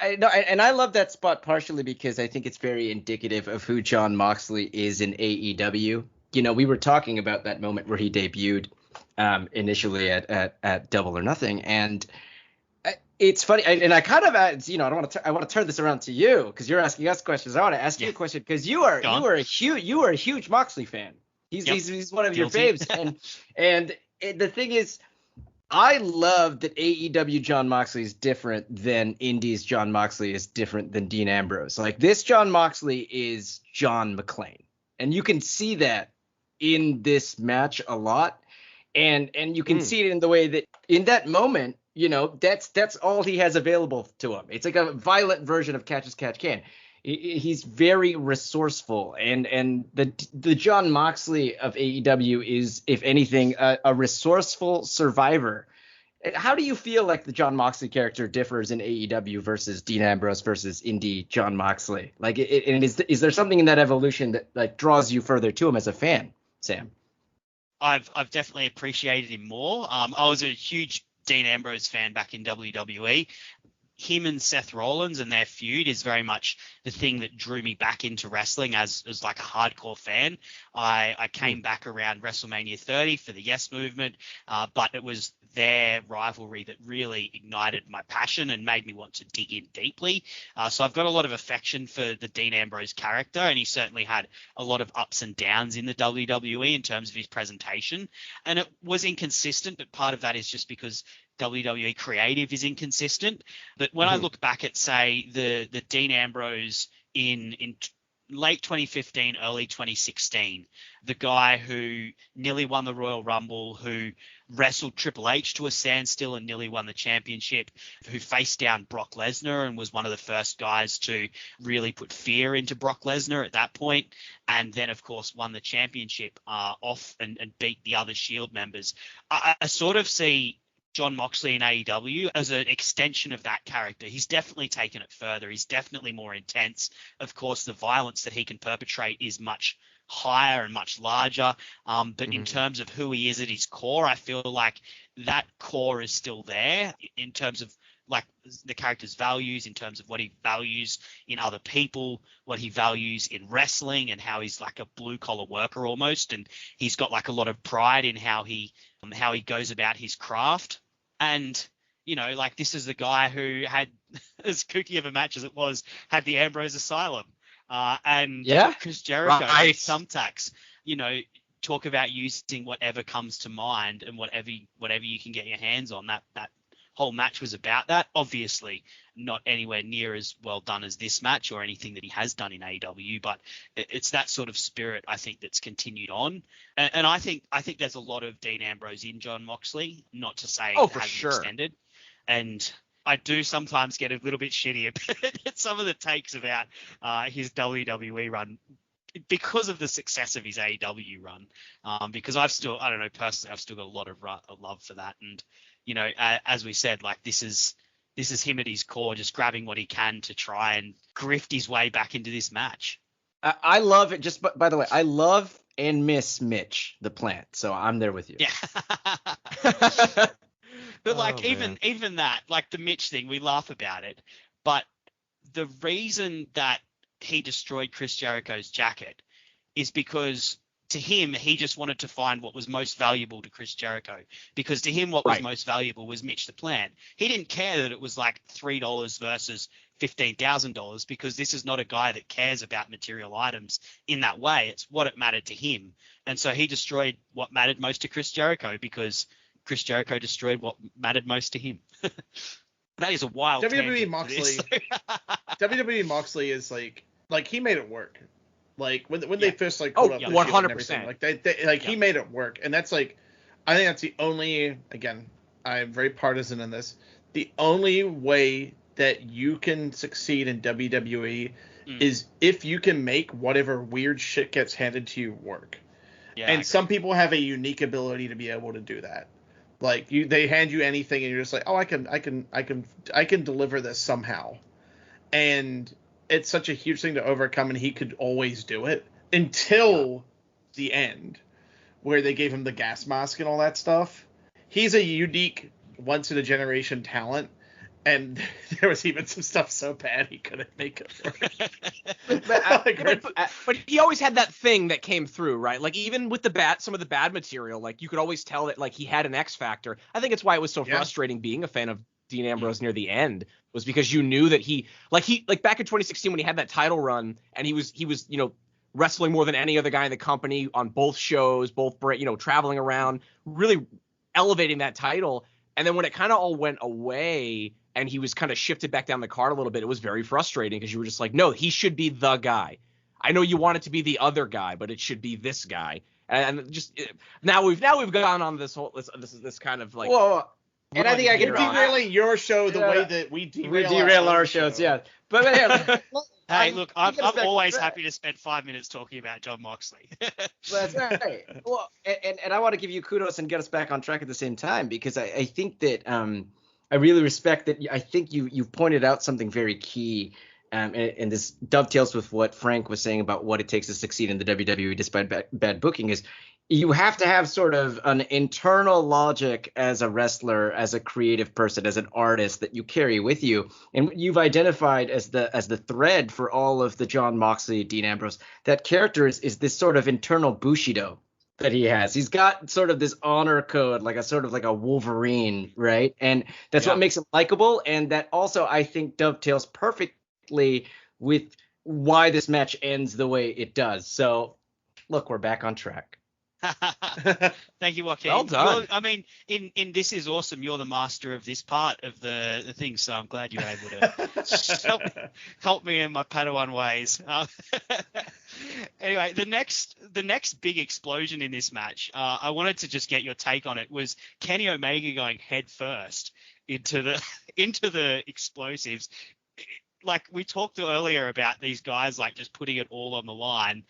I love that spot partially because I think it's very indicative of who Jon Moxley is in AEW. We were talking about that moment where he debuted initially at Double or Nothing, and It's funny, and I kind of, I don't want to. I want to turn this around to you because you're asking us questions. I want to ask you a question because you are a huge Moxley fan. He's one of your faves, and the thing is, I love that AEW Jon Moxley is different than Indies Jon Moxley is different than Dean Ambrose. Like this Jon Moxley is John McClane, and you can see that in this match a lot, and you can see it in the way that in that moment, that's all he has available to him. It's like a violent version of catch as catch can. He's very resourceful, and the Jon Moxley of AEW is, if anything, a resourceful survivor. How do you feel like the Jon Moxley character differs in AEW versus Dean Ambrose versus indie Jon Moxley? Like, is there something in that evolution that like draws you further to him as a fan, Sam? I've definitely appreciated him more. I was a huge Dean Ambrose fan back in WWE. Him and Seth Rollins and their feud is very much the thing that drew me back into wrestling as like a hardcore fan. I came back around WrestleMania 30 for the Yes Movement, but it was their rivalry that really ignited my passion and made me want to dig in deeply. So I've got a lot of affection for the Dean Ambrose character, and he certainly had a lot of ups and downs in the WWE in terms of his presentation. And it was inconsistent, but part of that is just because WWE creative is inconsistent. But when I look back at, say, the Dean Ambrose in late 2015, early 2016, the guy who nearly won the Royal Rumble, who wrestled Triple H to a standstill and nearly won the championship, who faced down Brock Lesnar and was one of the first guys to really put fear into Brock Lesnar at that point, and then, of course, won the championship off and beat the other Shield members. I sort of see Jon Moxley in AEW as an extension of that character. He's definitely taken it further. He's definitely more intense. Of course, the violence that he can perpetrate is much higher and much larger. But in terms of who he is at his core, I feel like that core is still there in terms of like the character's values, in terms of what he values in other people, what he values in wrestling, and how he's like a blue collar worker almost. And he's got like a lot of pride in how he goes about his craft. And, like this is the guy who had, as kooky of a match as it was, had the Ambrose Asylum. And Chris Jericho, thumbtacks, talk about using whatever comes to mind and whatever you can get your hands on. That whole match was about that. Obviously not anywhere near as well done as this match or anything that he has done in AEW, but it's that sort of spirit, I think, that's continued on. And I think there's a lot of Dean Ambrose in Jon Moxley, not to say it hasn't extended. And I do sometimes get a little bit shitty at some of the takes about his WWE run because of the success of his AEW run. Because I've still got a lot of love for that. And, as we said, like this is him at his core, just grabbing what he can to try and grift his way back into this match. I love it. Just by the way, I love and miss Mitch the Plant, so I'm there with you. Yeah. But even that, like the Mitch thing, we laugh about it. But the reason that he destroyed Chris Jericho's jacket is because to him, he just wanted to find what was most valuable to Chris Jericho, because to him, what was most valuable was Mitch the Plant. He didn't care that it was like $3 versus $15,000, because this is not a guy that cares about material items in that way. It's what it mattered to him. And so he destroyed what mattered most to Chris Jericho, because Chris Jericho destroyed what mattered most to him. That is a wild WWE Moxley. WWE Moxley is like he made it work. Like when they first like pulled up the 100%. Like they he made it work, and that's like, I think that's the only, again, I'm very partisan in this, the only way that you can succeed in WWE is if you can make whatever weird shit gets handed to you work. Yeah, and some people have a unique ability to be able to do that. Like they hand you anything and you're just like, oh, I can deliver this somehow. And it's such a huge thing to overcome, and he could always do it until the end, where they gave him the gas mask and all that stuff. He's a unique, once-in-a-generation talent, and there was even some stuff so bad he couldn't make it work. But he always had that thing that came through, right? Like even with some of the bad material, like you could always tell that like he had an X factor. I think it's why it was so frustrating being a fan of Dean Ambrose near the end was because you knew that he back in 2016 when he had that title run and he was wrestling more than any other guy in the company on both shows, traveling around, really elevating that title. And then when it kind of all went away and he was kind of shifted back down the card a little bit, it was very frustrating because you were just like, no, he should be the guy. I know you want it to be the other guy, but it should be this guy. And just now we've gone on this kind of like. Well, and I think I can derailing your show the way that we derail our shows. Yeah, but hey, look, I'm always happy to spend 5 minutes talking about Jon Moxley. That's right. Well, and I want to give you kudos and get us back on track at the same time because I think that I really respect that. I think you've pointed out something very key. And this dovetails with what Frank was saying about what it takes to succeed in the WWE despite bad booking is you have to have sort of an internal logic as a wrestler, as a creative person, as an artist that you carry with you. And you've identified as the thread for all of the Jon Moxley, Dean Ambrose, that character is this sort of internal Bushido that he has. He's got sort of this honor code, like a Wolverine, right? And that's what makes him likable. And that also, I think, dovetails perfectly with why this match ends the way it does. So, look, we're back on track. Thank you, Joaquin. Well done. I mean, in This Is Awesome, you're the master of this part of the thing, so I'm glad you're able to help me in my Padawan ways. Anyway, the next big explosion in this match, I wanted to just get your take on it, was Kenny Omega going head first into the explosives. Like we talked earlier about these guys like just putting it all on the line.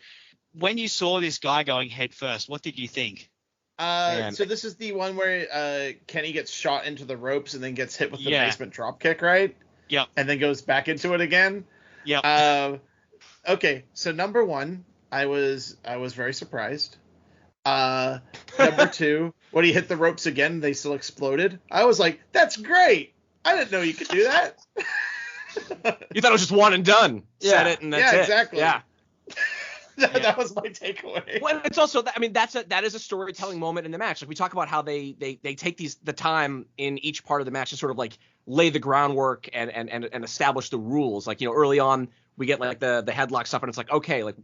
When you saw this guy going head first, what did you think? So this is the one where Kenny gets shot into the ropes and then gets hit with the basement drop kick, right? Yep. And then goes back into it again. Yep. Okay, so number one, I was very surprised. Number two, when he hit the ropes again, they still exploded. I was like, that's great. I didn't know you could do that. You thought it was just one and done. Said it and that's it. Yeah, exactly. Yeah. That was my takeaway. Well, it's also that is a storytelling moment in the match. Like we talk about how they take the time in each part of the match to sort of like lay the groundwork and establish the rules. Like, early on we get like the headlock stuff and it's like, okay, like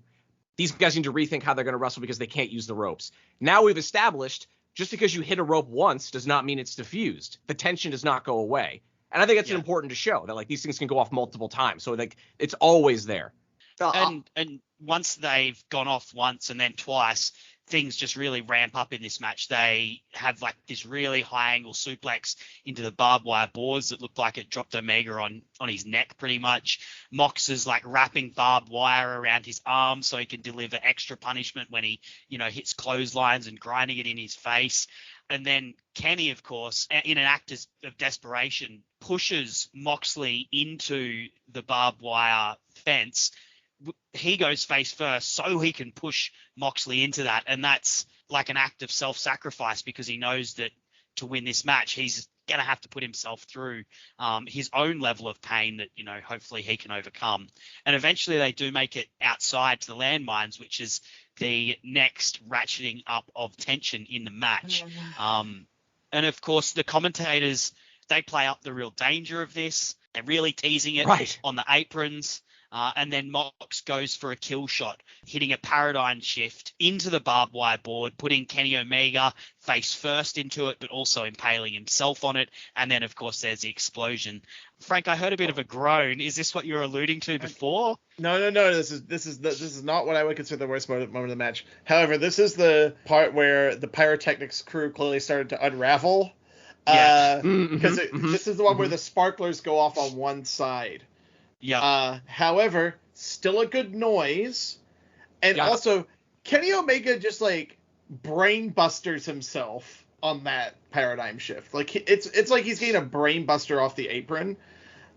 these guys need to rethink how they're going to wrestle because they can't use the ropes. Now we've established just because you hit a rope once does not mean it's diffused. The tension does not go away. And I think that's important to show that like these things can go off multiple times. So like it's always there. And once they've gone off once and then twice, things just really ramp up in this match. They have like this really high angle suplex into the barbed wire boards that looked like it dropped Omega on his neck pretty much. Mox is like wrapping barbed wire around his arm so he can deliver extra punishment when he, hits clotheslines and grinding it in his face. And then Kenny, of course, in an act of desperation, pushes Moxley into the barbed wire fence. He goes face first so he can push Moxley into that. And that's like an act of self-sacrifice because he knows that to win this match, he's going to have to put himself through his own level of pain that, hopefully he can overcome. And eventually they do make it outside to the landmines, which is the next ratcheting up of tension in the match. And of course, the commentators, they play up the real danger of this. They're really teasing it on the aprons. And then Mox goes for a kill shot, hitting a paradigm shift into the barbed wire board, putting Kenny Omega face first into it, but also impaling himself on it. And then, of course, there's the explosion. Frank, I heard a bit of a groan. Is this what you were alluding to before? No. This is not what I would consider the worst moment of the match. However, this is the part where the pyrotechnics crew clearly started to unravel. Because this is the one where the sparklers go off on one side. Yeah. However, still a good noise, and also Kenny Omega just like brain busters himself on that paradigm shift. Like it's like he's getting a brain buster off the apron.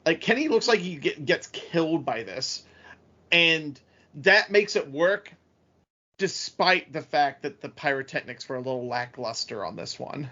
Like Kenny looks like he gets killed by this, and that makes it work, despite the fact that the pyrotechnics were a little lackluster on this one.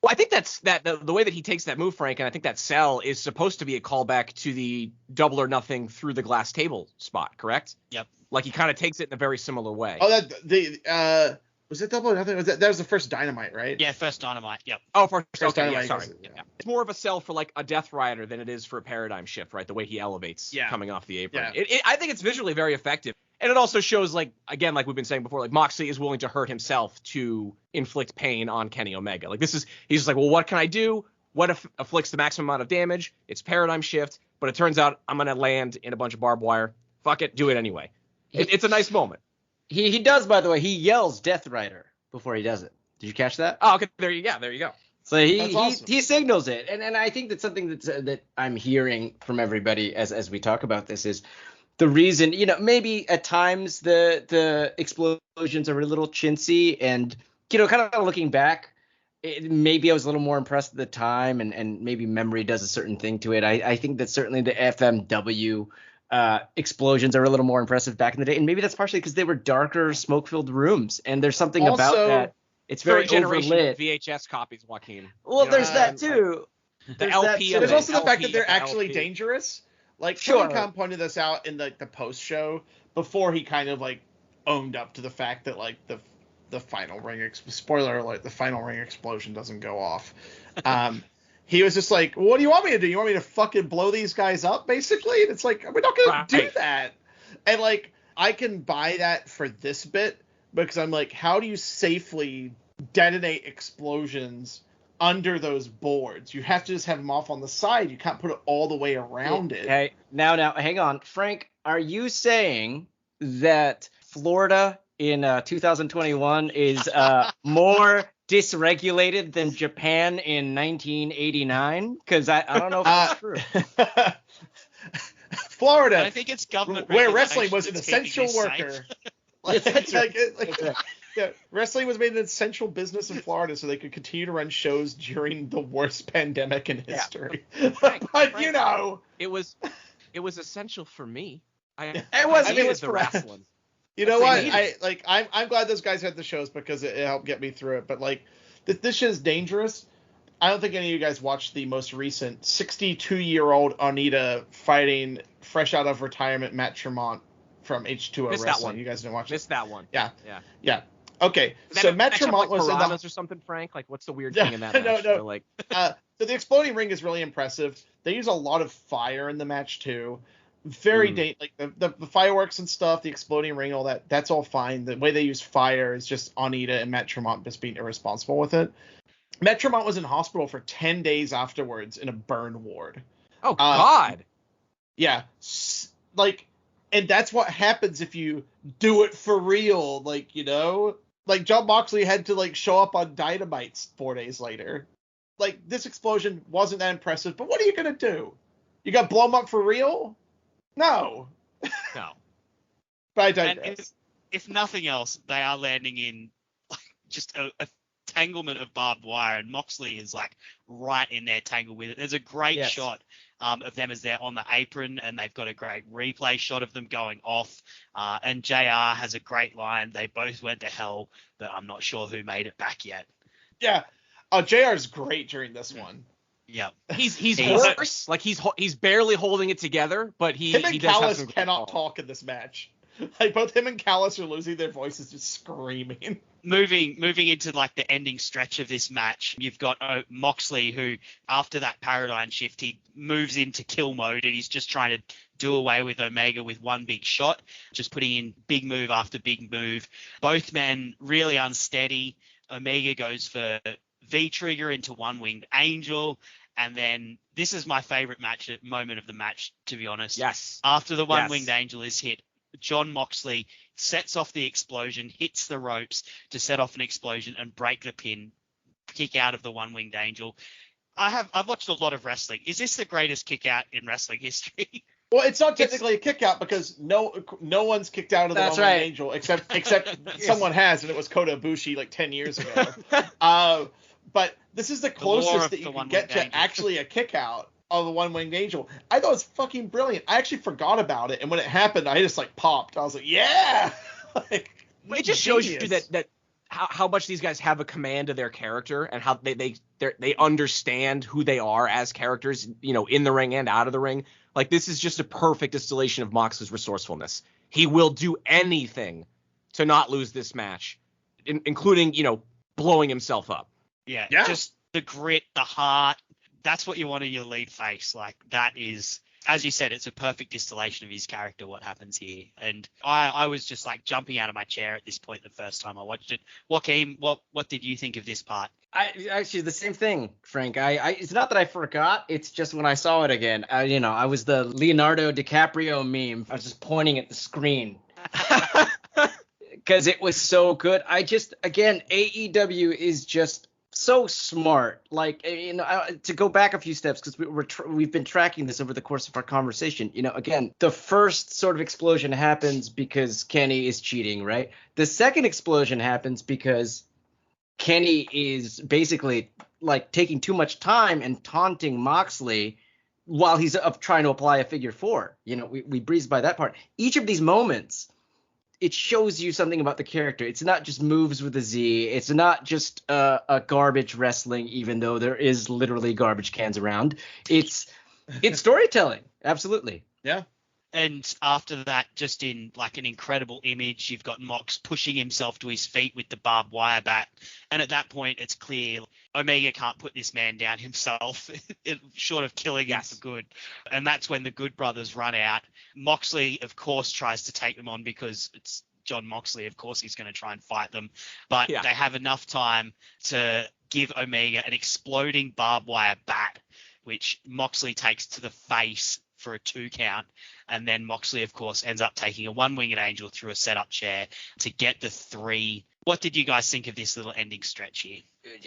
Well, I think that's the way that he takes that move, Frank, and I think that sell is supposed to be a callback to the double or nothing through the glass table spot, correct? Yep. Like he kind of takes it in a very similar way. Oh, Was it Double or Nothing? That was the first Dynamite, right? Yeah, first Dynamite. Yep. Oh, first Dynamite. Sorry. Yeah. It's more of a sell for like a Death Rider than it is for a Paradigm Shift, right? The way he elevates coming off the apron. Yeah. I think it's visually very effective. And it also shows, like, again, like we've been saying before, like Moxley is willing to hurt himself to inflict pain on Kenny Omega. Like he's just like, well, what can I do? What afflicts the maximum amount of damage? It's Paradigm Shift, but it turns out I'm going to land in a bunch of barbed wire. Fuck it, do it anyway. It's a nice moment. He does, by the way, he yells Death Rider before he does it. Did you catch that? Oh, okay, there you go. So awesome. he signals it, and I think that's something that I'm hearing from everybody as we talk about this is the reason, maybe at times the explosions are a little chintzy, and kind of looking back, maybe I was a little more impressed at the time, and maybe memory does a certain thing to it. I think that certainly the FMW explosions are a little more impressive back in the day, and maybe that's partially because they were darker, smoke-filled rooms, and there's something also, about that. It's very overlit. VHS copies, Joaquin. Well, there's that too. The LP. There's also the fact LP that they're actually LP. dangerous. Like, Sure. Tony Khan pointed this out in the post show before he kind of like owned up to the fact that like the final ring spoiler alert, the final ring explosion doesn't go off. He was just like, what do you want me to do? You want me to fucking blow these guys up, basically? And it's like, we're not gonna do that. And like, I can buy that for this bit because I'm like, how do you safely detonate explosions under those boards? You have to just have them off on the side. You can't put it all the way around it. Hey, now, hang on, Frank. Are you saying that Florida in 2021 is more dysregulated than Japan in 1989? Because I don't know if that's true. Florida, I think it's government where wrestling was an regulations that's keeping essential me worker. safe. Yeah, wrestling was made an essential business in Florida so they could continue to run shows during the worst pandemic in history. Frank, But it was essential for me. It was the wrestling. You know That's what? I'm glad those guys had the shows because it helped get me through it. But like, this shit is dangerous. I don't think any of you guys watched the most recent 62-year-old Onita fighting fresh out of retirement Matt Tremont from H2O Missed Wrestling. that one. You guys didn't watch it? Missed that one. Yeah. Yeah. Okay, so Matt Tremont was in the piranhas or something, Frank. Like, what's the weird thing in that match? No. Like, so the exploding ring is really impressive. They use a lot of fire in the match too. Very like the fireworks and stuff, the exploding ring, all that. That's all fine. The way they use fire is just Onita and Matt Tremont just being irresponsible with it. Matt Tremont was in hospital for 10 days afterwards in a burn ward. oh God. Yeah, like, and that's what happens if you do it for real. Like, like Jon Moxley had to like show up on Dynamite 4 days later. Like, this explosion wasn't that impressive, but what are you gonna do? You got to blow them up for real? No. No. But I digress. And if nothing else, they are landing in like just a tanglement of barbed wire, and Moxley is like right in their tangle with it. There's a great shot of them as they're on the apron, and they've got a great replay shot of them going off. And JR has a great line. They both went to hell, but I'm not sure who made it back yet. Yeah. JR's great during this one. Yeah. He's hoarse. Like, he's barely holding it together, but him and does have Callis some great cannot calls. talk in this match. Like, both him and Callis are losing their voices, just screaming. Moving into like the ending stretch of this match, you've got Moxley, who after that paradigm shift, he moves into kill mode, and he's just trying to do away with Omega with one big shot, just putting in big move after big move. Both men really unsteady. Omega goes for V-trigger into one-winged angel. And then this is my favorite moment of the match, to be honest. Yes. After the one-winged angel is hit, Jon Moxley sets off the explosion, hits the ropes to set off an explosion and break the pin, kick out of the one-winged angel. I've watched a lot of wrestling. Is this the greatest kick out in wrestling history? Well, it's not technically a kick out because no one's kicked out of the one-winged angel except someone has, and it was Kota Ibushi like 10 years ago. But this is the closest that you can get to actually a kick out of a one-winged angel. I thought it was fucking brilliant. I actually forgot about it, and when it happened, I just like popped. I was like, yeah. Like, it just shows you that how much these guys have a command of their character, and how they understand who they are as characters, in the ring and out of the ring. Like, this is just a perfect distillation of Mox's resourcefulness. He will do anything to not lose this match, including, blowing himself up. Yeah, Yeah. just the grit, the heart. That's what you want in your lead face. Like, that is, as you said, it's a perfect distillation of his character, what happens here. And I was just like jumping out of my chair at this point the first time I watched it. Joaquin, what did you think of this part? Actually, the same thing, Frank. It's not that I forgot. It's just when I saw it again, I was the Leonardo DiCaprio meme. I was just pointing at the screen because it was so good. Again, AEW is just so smart. Like, to go back a few steps, because we've been tracking this over the course of our conversation. Again, the first sort of explosion happens because Kenny is cheating, right? The second explosion happens because Kenny is basically like taking too much time and taunting Moxley while he's trying to apply a figure four. We breeze by that part. Each of these moments, it shows you something about the character. It's not just moves with a Z. It's not just a garbage wrestling, even though there is literally garbage cans around. It's storytelling. Absolutely. Yeah. And after that, just in like an incredible image, you've got Mox pushing himself to his feet with the barbed wire bat. And at that point, it's clear Omega can't put this man down himself, short of killing him for good. And that's when the Good Brothers run out. Moxley, of course, tries to take them on because it's Jon Moxley. Of course, he's going to try and fight them. But they have enough time to give Omega an exploding barbed wire bat, which Moxley takes to the face for a 2 count, and then Moxley, of course, ends up taking a one-winged angel through a setup chair to get the 3. What did you guys think of this little ending stretch here?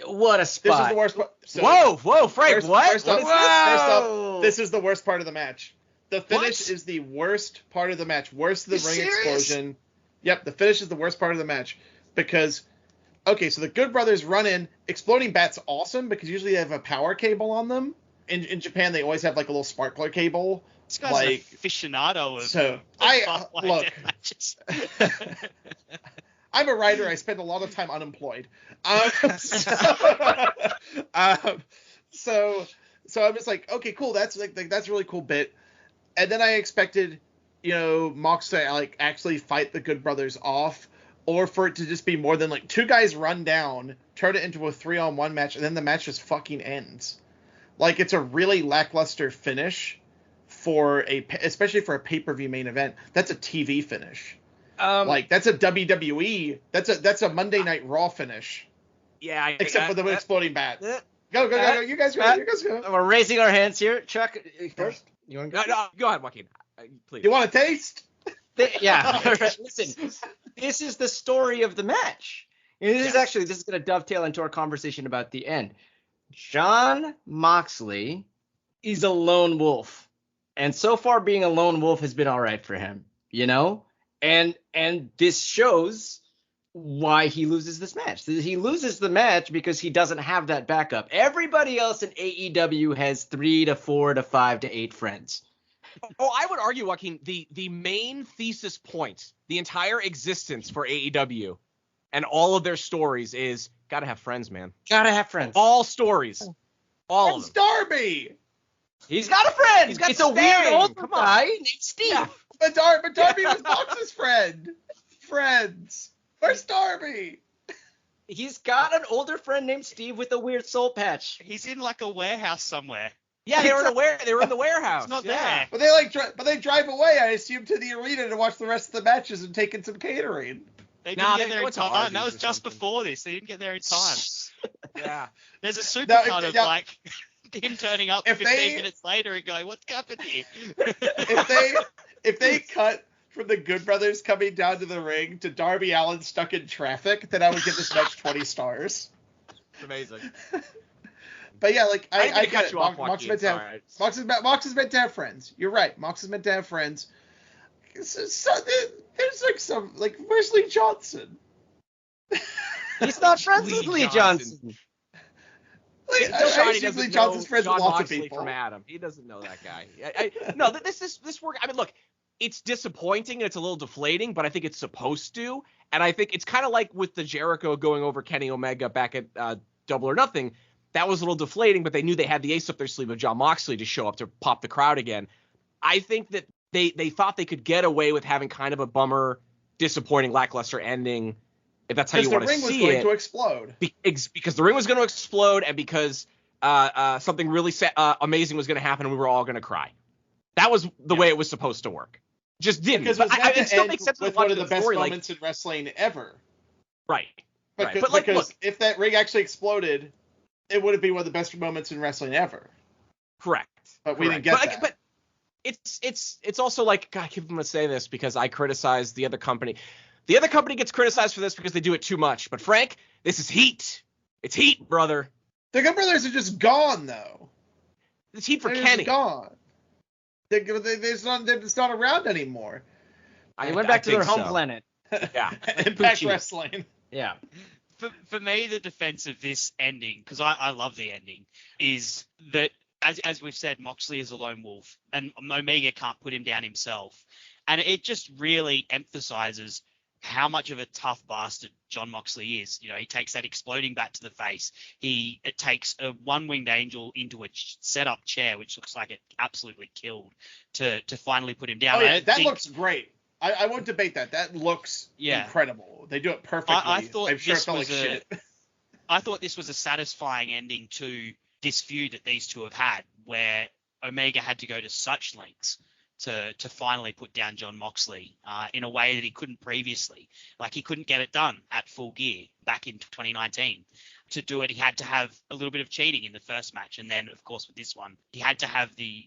What a spot! This is the worst part. So, whoa, Frank, what? First off, this is the worst part of the match. The finish is the worst part of the match. Worse than the ring explosion. Yep, the finish is the worst part of the match because, okay, so the Good Brothers run in. Exploding bat's awesome because usually they have a power cable on them. In Japan, they always have like a little sparkler cable. This guy's an aficionado of so look. I'm a writer. I spend a lot of time unemployed. So I'm just like, okay, cool. That's that's a really cool bit. And then I expected, Mox to like actually fight the Good Brothers off, or for it to just be more than like 2 guys run down, turn it into a 3-on-1 match, and then the match just fucking ends. Like, it's a really lackluster finish especially for a pay-per-view main event. That's a TV finish. That's a WWE. That's a Monday Night Raw finish. Yeah. Except for the exploding bat. Go. You guys go. We're raising our hands here. Chuck, first. You want to go? No, go ahead, Joaquin. Please. You want a taste? Yeah. Listen, this is the story of the match. This is going to dovetail into our conversation about the end. Jon Moxley is a lone wolf, and so far being a lone wolf has been all right for him, and this shows why he loses this match. He loses the match because he doesn't have that backup. Everybody else in AEW has 3 to 4 to 5 to 8 friends. Oh, I would argue, Joaquin, the main thesis point, the entire existence for AEW and all of their stories is gotta have friends, man. Gotta have friends. All stories. All of them. Darby. He's got a friend. He's got it's a weird old guy named Steve. Yeah. But Darby was Mox's friend. Friends. Where's Darby? He's got an older friend named Steve with a weird soul patch. He's in like a warehouse somewhere. Yeah, they were in the warehouse. It's not there. But they drive away, I assume, to the arena to watch the rest of the matches and take in some catering. They didn't get there in time. That was just before this. They didn't get there in time. Yeah. There's a supercut of like him turning up 15 minutes later and going, "What's happened here?" if they cut from the Good Brothers coming down to the ring to Darby Allin stuck in traffic, then I would give this match 20 stars. It's amazing. But yeah, like I cut you off, Mox is meant to have friends. You're right. Mox is meant to have friends. So there's like some like where's Lee Johnson? He's not friends with Lee Johnson. Lee Johnson's friends with lots of people. From Adam. He doesn't know that guy. No, this work. I mean, look, it's disappointing and it's a little deflating, but I think it's supposed to. And I think it's kind of like with the Jericho going over Kenny Omega back at Double or Nothing. That was a little deflating, but they knew they had the ace up their sleeve of Jon Moxley to show up to pop the crowd again. I think that they thought they could get away with having kind of a bummer, disappointing, lackluster ending if that's how you want to see it. Because the ring was going to explode. Because the ring was going to explode, and because something really amazing was going to happen, and we were all going to cry. That was the way it was supposed to work. Just didn't. Because it still makes sense with one of the best moments in wrestling ever. Right. Because look, if that ring actually exploded, it would have been one of the best moments in wrestling ever. Correct. But we didn't get that. But it's also like, God, I keep going to say this because I criticize the other company. The other company gets criticized for this because they do it too much. But Frank, this is heat. It's heat, brother. The Good Brothers are just gone, though. It's heat for They're Kenny. Just gone. It's not around anymore. They went back to their home planet. Yeah. Impact Wrestling. Yeah. For me, the defense of this ending, because I love the ending, is that, as we've said, Moxley is a lone wolf, and Omega can't put him down himself. And it just really emphasizes how much of a tough bastard Jon Moxley is. You know, he takes that exploding bat to the face. It takes a one-winged angel into a set-up chair, which looks like it absolutely killed, to finally put him down. Oh, yeah, that looks great. I won't debate that. That looks incredible. They do it perfectly. I thought I'm sure this it felt was like shit. I thought this was a satisfying ending to this feud that these two have had, where Omega had to go to such lengths to finally put down Jon Moxley in a way that he couldn't previously. Like, he couldn't get it done at Full Gear back in 2019. To do it, he had to have a little bit of cheating in the first match, and then, of course, with this one, he had to have the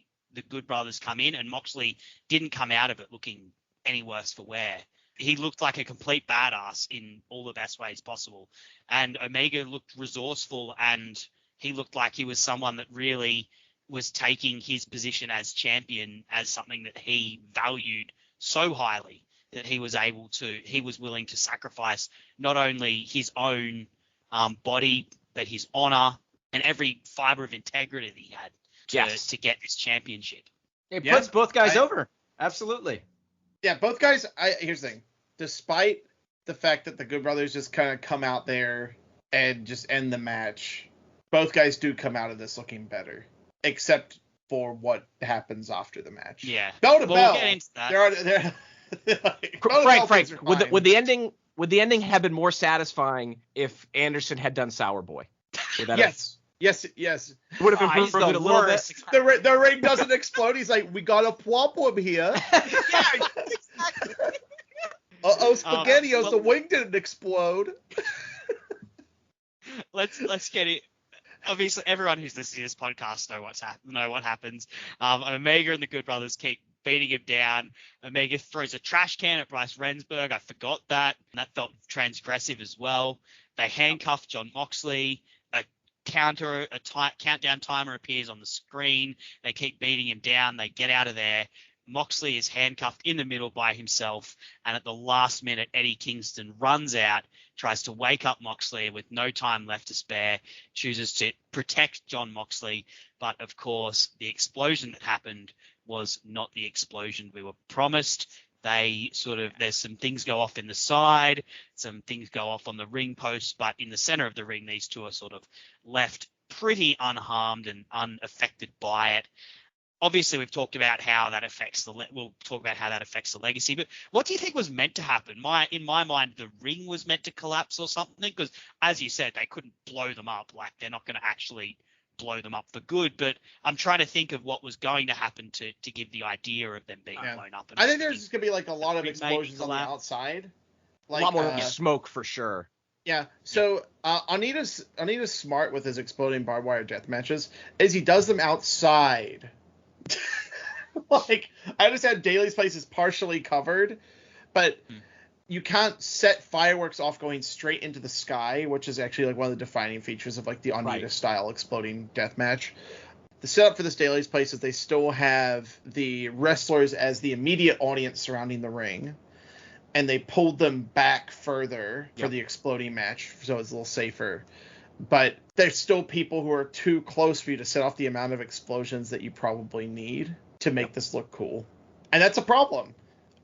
Good Brothers come in, and Moxley didn't come out of it looking any worse for wear. He looked like a complete badass in all the best ways possible, and Omega looked resourceful, and he looked like he was someone that really was taking his position as champion as something that he valued so highly that he was willing to sacrifice not only his own body, but his honor and every fiber of integrity that he had to get this championship. It puts both guys over. Absolutely. Yeah, both guys. Here's the thing. Despite the fact that the Good Brothers just kind of come out there and just end the match, both guys do come out of this looking better, except for what happens after the match. Yeah. Bell to bell. We'll get into that. Frank, would the ending have been more satisfying if Anderson had done Sour Boy? Yes. Would have improved it a little bit. The ring doesn't explode. He's like, we got a problem here. Yeah, exactly. SpaghettiOs, the wing didn't explode. Let's get it. Obviously, everyone who's listening to this podcast know what happens. Omega and the Good Brothers keep beating him down. Omega throws a trash can at Bryce Remsburg. I forgot that. And that felt transgressive as well. They handcuff Jon Moxley. A countdown timer appears on the screen. They keep beating him down. They get out of there. Moxley is handcuffed in the middle by himself, and at the last minute, Eddie Kingston runs out, tries to wake up Moxley with no time left to spare, chooses to protect Jon Moxley, but of course, the explosion that happened was not the explosion we were promised. There's some things go off in the side, some things go off on the ring post, but in the center of the ring, these two are sort of left pretty unharmed and unaffected by it. Obviously, we've talked about how that affects the legacy. But what do you think was meant to happen? In my mind, the ring was meant to collapse or something, because, as you said, they couldn't blow them up. Like, they're not going to actually blow them up for good. But I'm trying to think of what was going to happen to give the idea of them being blown up. I think there's just going to be like a lot of explosions on the outside. Like, a lot more smoke for sure. Yeah. So Anita's smart with his exploding barbed wire death matches is he does them outside. Like, I understand Daly's place is partially covered, but you can't set fireworks off going straight into the sky, which is actually like one of the defining features of like the Onita style exploding death match. The setup for this Daly's place is they still have the wrestlers as the immediate audience surrounding the ring, and they pulled them back further for the exploding match, so it's a little safer. But there's still people who are too close for you to set off the amount of explosions that you probably need to make this look cool. And that's a problem.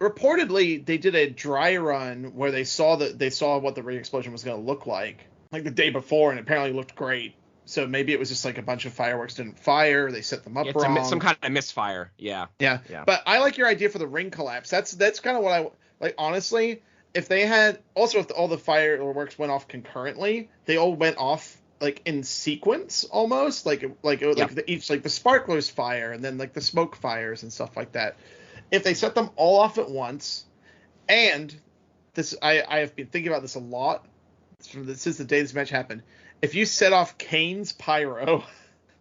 Reportedly, they did a dry run where they saw what the ring explosion was going to look like the day before, and it apparently looked great. So maybe it was just like a bunch of fireworks didn't fire. They set them up wrong. Some kind of misfire. Yeah. But I like your idea for the ring collapse. That's kind of what I like. Honestly, if all the fireworks went off concurrently, they all went off like in sequence almost, like the sparklers fire and then like the smoke fires and stuff like that. If they set them all off at once, and this I have been thinking about this a lot since the day this match happened. If you set off Kane's pyro,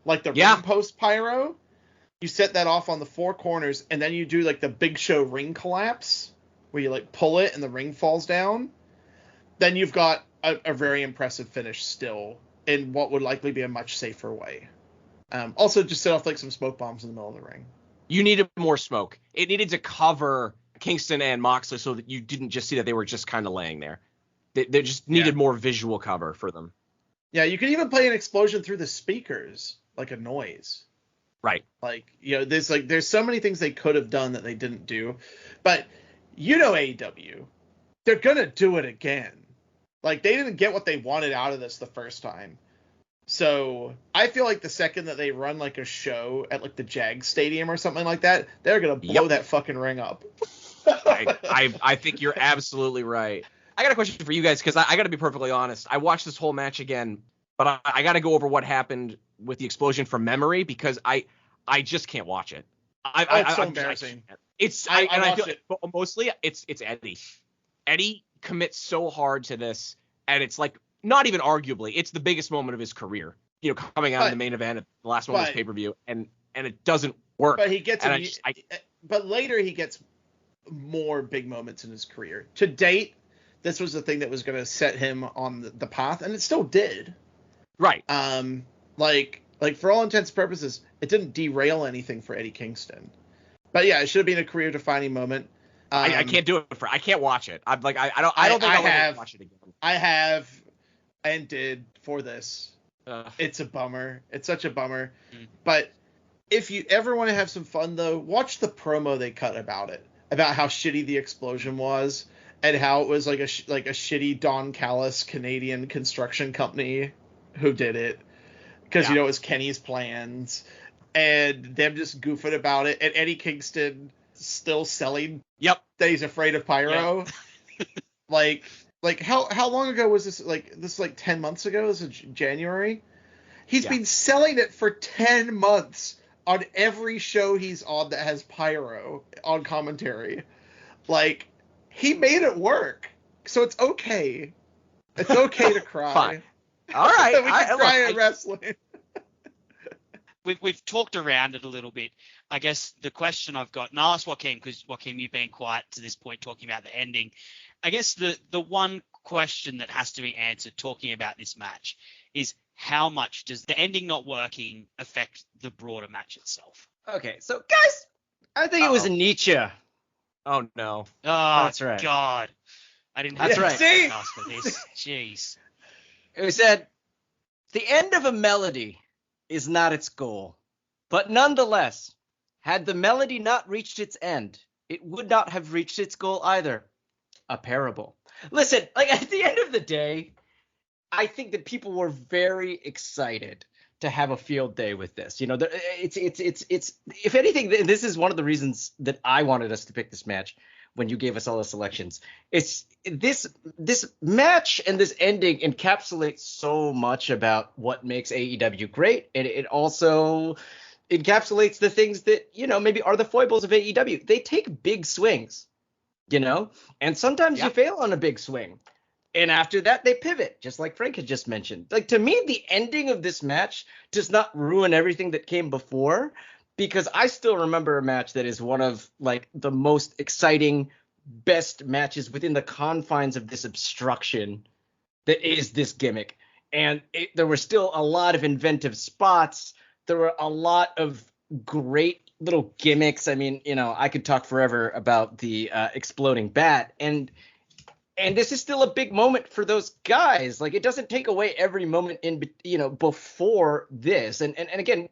like the ring post pyro, you set that off on the four corners, and then you do like the Big Show ring collapse, where you like pull it and the ring falls down, then you've got a very impressive finish still in what would likely be a much safer way. Also, just set off like some smoke bombs in the middle of the ring. You needed more smoke. It needed to cover Kingston and Moxley so that you didn't just see that they were just kind of laying there. They just needed more visual cover for them. Yeah, you could even play an explosion through the speakers, like a noise. Right. Like, there's so many things they could have done that they didn't do. But AEW, they're gonna do it again. Like, they didn't get what they wanted out of this the first time. So I feel like the second that they run like a show at like the Jag Stadium or something like that, they're gonna blow that fucking ring up. I think you're absolutely right. I got a question for you guys, because I got to be perfectly honest. I watched this whole match again, but I got to go over what happened with the explosion from memory, because I just can't watch it. It's so embarrassing. I feel like mostly it's Eddie. Eddie commits so hard to this, and it's like not even arguably, it's the biggest moment of his career. Coming out of the main event at the last moment of his pay-per-view, and it doesn't work. But he gets but later he gets more big moments in his career. To date, this was the thing that was going to set him on the path, and it still did. Right. Like for all intents and purposes, it didn't derail anything for Eddie Kingston. But yeah, it should have been a career-defining moment. I can't do it I can't watch it. I'm like, I don't think I'll ever watch it again. I have and did for this. It's a bummer. It's such a bummer. But if you ever want to have some fun, though, watch the promo they cut about it, about how shitty the explosion was, and how it was like a shitty Don Callis Canadian construction company who did it, because it was Kenny's plans, and them just goofing about it, and Eddie Kingston still selling that he's afraid of pyro. Like how long ago was this? This 10 months ago? This is January. He's been selling it for 10 months on every show he's on that has pyro on commentary. Like, he made it work, so it's okay. It's okay to cry. Fine. All right. We can cry at wrestling. We've talked around it a little bit. I guess the question I've got, and I'll ask Joaquin, because Joaquin, you've been quiet to this point talking about the ending. I guess the one question that has to be answered talking about this match is, how much does the ending not working affect the broader match itself? Okay, so guys, I think it was a Nietzsche. Oh no. Oh, that's right. God. I didn't have to ask for this. Jeez. It said, the end of a melody is not its goal, but nonetheless, had the melody not reached its end, it would not have reached its goal either. A parable. Listen, at the end of the day, I think that people were very excited to have a field day with this. It's if anything, this is one of the reasons that I wanted us to pick this match when you gave us all the selections. It's this match and this ending encapsulates so much about what makes AEW great, and it also encapsulates the things that, maybe are the foibles of AEW. They take big swings, and sometimes you fail on a big swing. And after that, they pivot, just like Frank had just mentioned. To me, the ending of this match does not ruin everything that came before, because I still remember a match that is one of, the most exciting, best matches within the confines of this obstruction that is this gimmick. And there were still a lot of inventive spots. There were a lot of great little gimmicks. I mean, I could talk forever about the exploding bat. And this is still a big moment for those guys. It doesn't take away every moment before this. And again,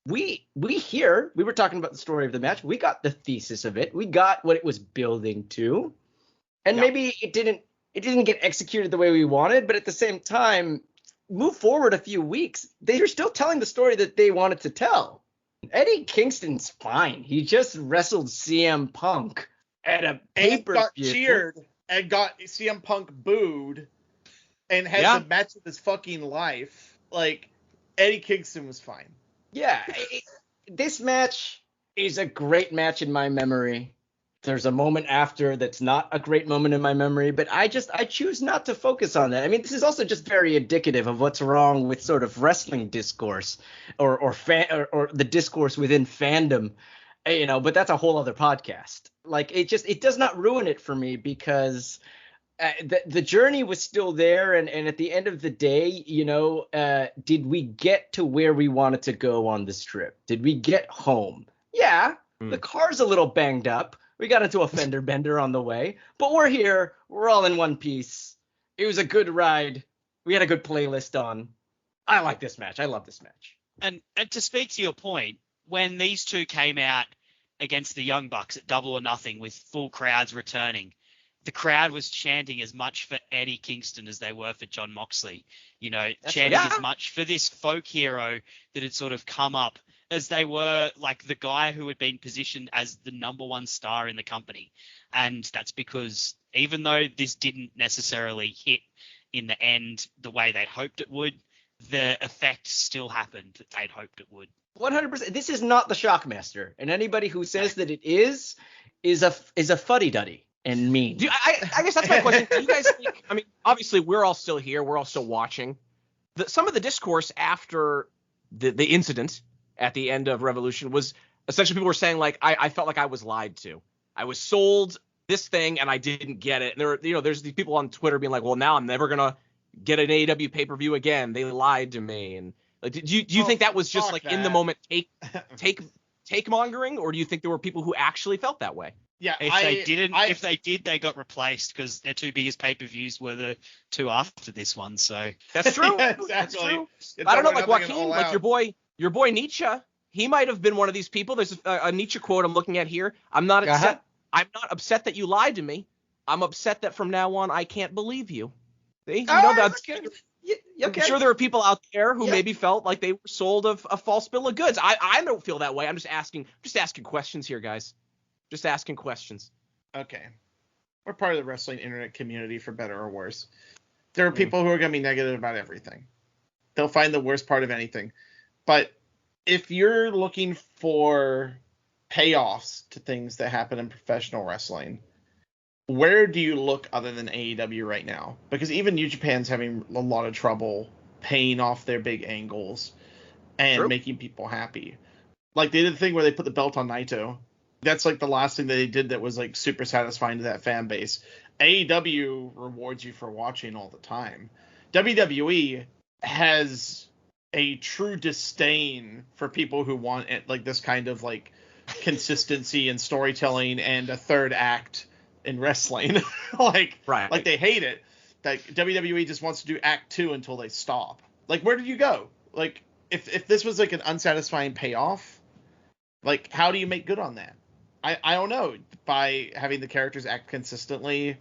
we were talking about the story of the match. We got the thesis of it. We got what it was building to. And maybe it didn't get executed the way we wanted, but at the same time, move forward a few weeks, they are still telling the story that they wanted to tell. Eddie Kingston's fine. He just wrestled CM Punk at a pay-per-view. Got cheered and got CM Punk booed and had the match of his fucking life, like, Eddie Kingston was fine. Yeah, this match is a great match in my memory. There's a moment after that's not a great moment in my memory, but I choose not to focus on that. I mean, this is also just very indicative of what's wrong with sort of wrestling discourse or the discourse within fandom, but that's a whole other podcast. Like, it does not ruin it for me because the journey was still there, and at the end of the day, did we get to where we wanted to go on this trip? Did we get home? Yeah, the car's a little banged up. We got into a fender bender on the way, but we're here. We're all in one piece. It was a good ride. We had a good playlist on. I like this match. I love this match. And to speak to your point, when these two came out against the Young Bucks at Double or Nothing with full crowds returning, the crowd was chanting as much for Eddie Kingston as they were for Jon Moxley. Chanting as much for this folk hero that had sort of come up as they were like the guy who had been positioned as the number one star in the company. And that's because even though this didn't necessarily hit in the end the way they'd hoped it would, the effect still happened that they'd hoped it would. 100%. This is not the Shockmaster. And anybody who says that it is a fuddy-duddy and mean. I guess that's my question. Do you guys think, I mean, obviously we're all still here. We're all still watching. Some of the discourse after the incident at the end of Revolution was essentially people were saying, like, I felt like I was lied to. I was sold this thing and I didn't get it. And there's these people on Twitter being like, well, now I'm never going to get an AEW pay-per-view again. They lied to me. And like, do you think that was just like in the moment take mongering, or do you think there were people who actually felt that way? Yeah, if they did, they got replaced because their two biggest pay-per-views were the two after this one. So that's true. Yeah, exactly. That's true. I don't know, like Joaquin, like your boy Nietzsche. He might have been one of these people. There's a Nietzsche quote I'm looking at here. I'm not upset. I'm not upset that you lied to me. I'm upset that from now on I can't believe you. See, that's good. I'm sure there are people out there who maybe felt like they were sold a false bill of goods. I don't feel that way. I'm just asking questions here, guys. Just asking questions. Okay. We're part of the wrestling internet community, for better or worse. There are people who are going to be negative about everything. They'll find the worst part of anything. But if you're looking for payoffs to things that happen in professional wrestling, where do you look other than AEW right now? Because even New Japan's having a lot of trouble paying off their big angles and making people happy. Like, they did the thing where they put the belt on Naito. That's like the last thing that they did that was like super satisfying to that fan base. AEW rewards you for watching all the time. WWE has a true disdain for people who want it, like this kind of like consistency and storytelling and a third act in wrestling. Like they hate it. Like WWE just wants to do act 2 until they stop. Like, where did you go? Like, if this was like an unsatisfying payoff, like, how do you make good on that? I don't know. By having the characters act consistently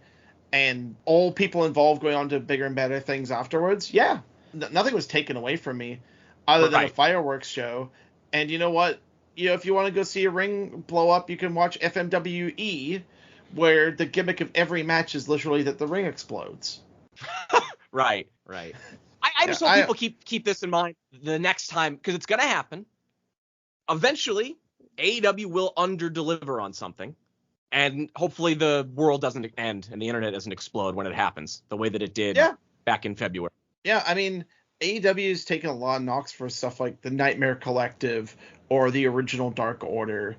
and all people involved going on to bigger and better things afterwards. Yeah. Nothing was taken away from me other than a fireworks show. And you know what? If you want to go see a ring blow up, you can watch FMWE, where the gimmick of every match is literally that the ring explodes. Right. I just hope people keep this in mind the next time, because it's going to happen. Eventually, AEW will underdeliver on something, and hopefully the world doesn't end and the internet doesn't explode when it happens the way that it did back in February. Yeah, I mean, AEW has taken a lot of knocks for stuff like the Nightmare Collective or the original Dark Order